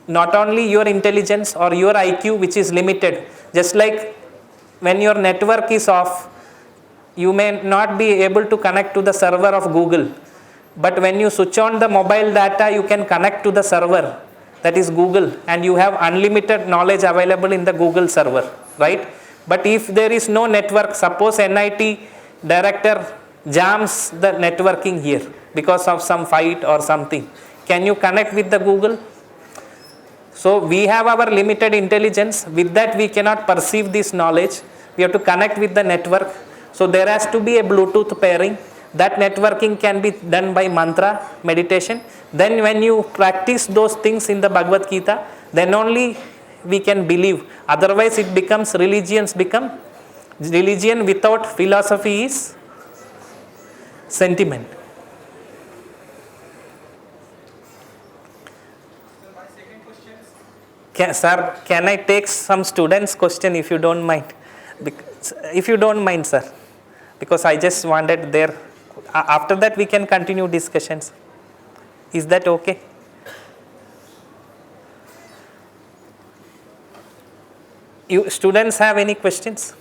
not only your intelligence or your IQ, which is limited, just like when your network is off, you may not be able to connect to the server of Google. But when you switch on the mobile data, you can connect to the server, that is Google, and you have unlimited knowledge available in the Google server, right? But if there is no network, suppose NIT director jams the networking here because of some fight or something, can you connect with the Google? So we have our limited intelligence. With that, we cannot perceive this knowledge. We have to connect with the network. So there has to be a Bluetooth pairing. That networking can be done by mantra, meditation. Then when you practice those things in the Bhagavad Gita, then only we can believe. Otherwise it becomes religion without philosophy is sentiment. Sir, can I take some students' question if you don't mind? If you don't mind, sir, because I just wanted there. After that, we can continue discussions. Is that okay? You students have any questions?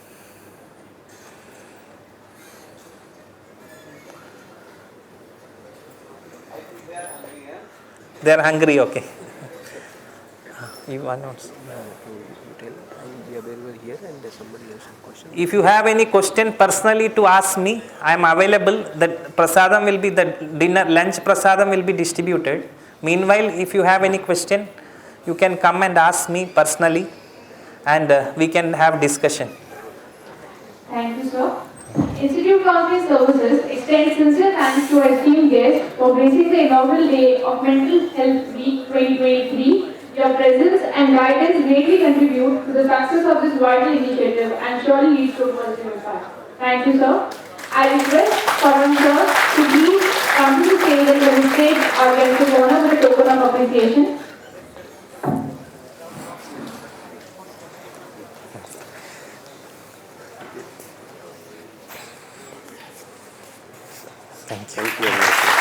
They are hungry, okay. You want to If you have any question personally to ask me, I am available. The prasadam will be, the dinner, lunch prasadam will be distributed. Meanwhile, if you have any question, you can come and ask me personally, and we can have discussion. Thank you, sir. Institute Counselling Services extends sincere thanks to our esteemed guests for gracing the inaugural day of Mental Health Week 2023. Your presence and guidance greatly contribute to the success of this vital initiative and surely leads to a positive impact. Thank you, sir. I request Karan sir to please come to the stage and demonstrate our guest of honor with a token of appreciation. Thank you.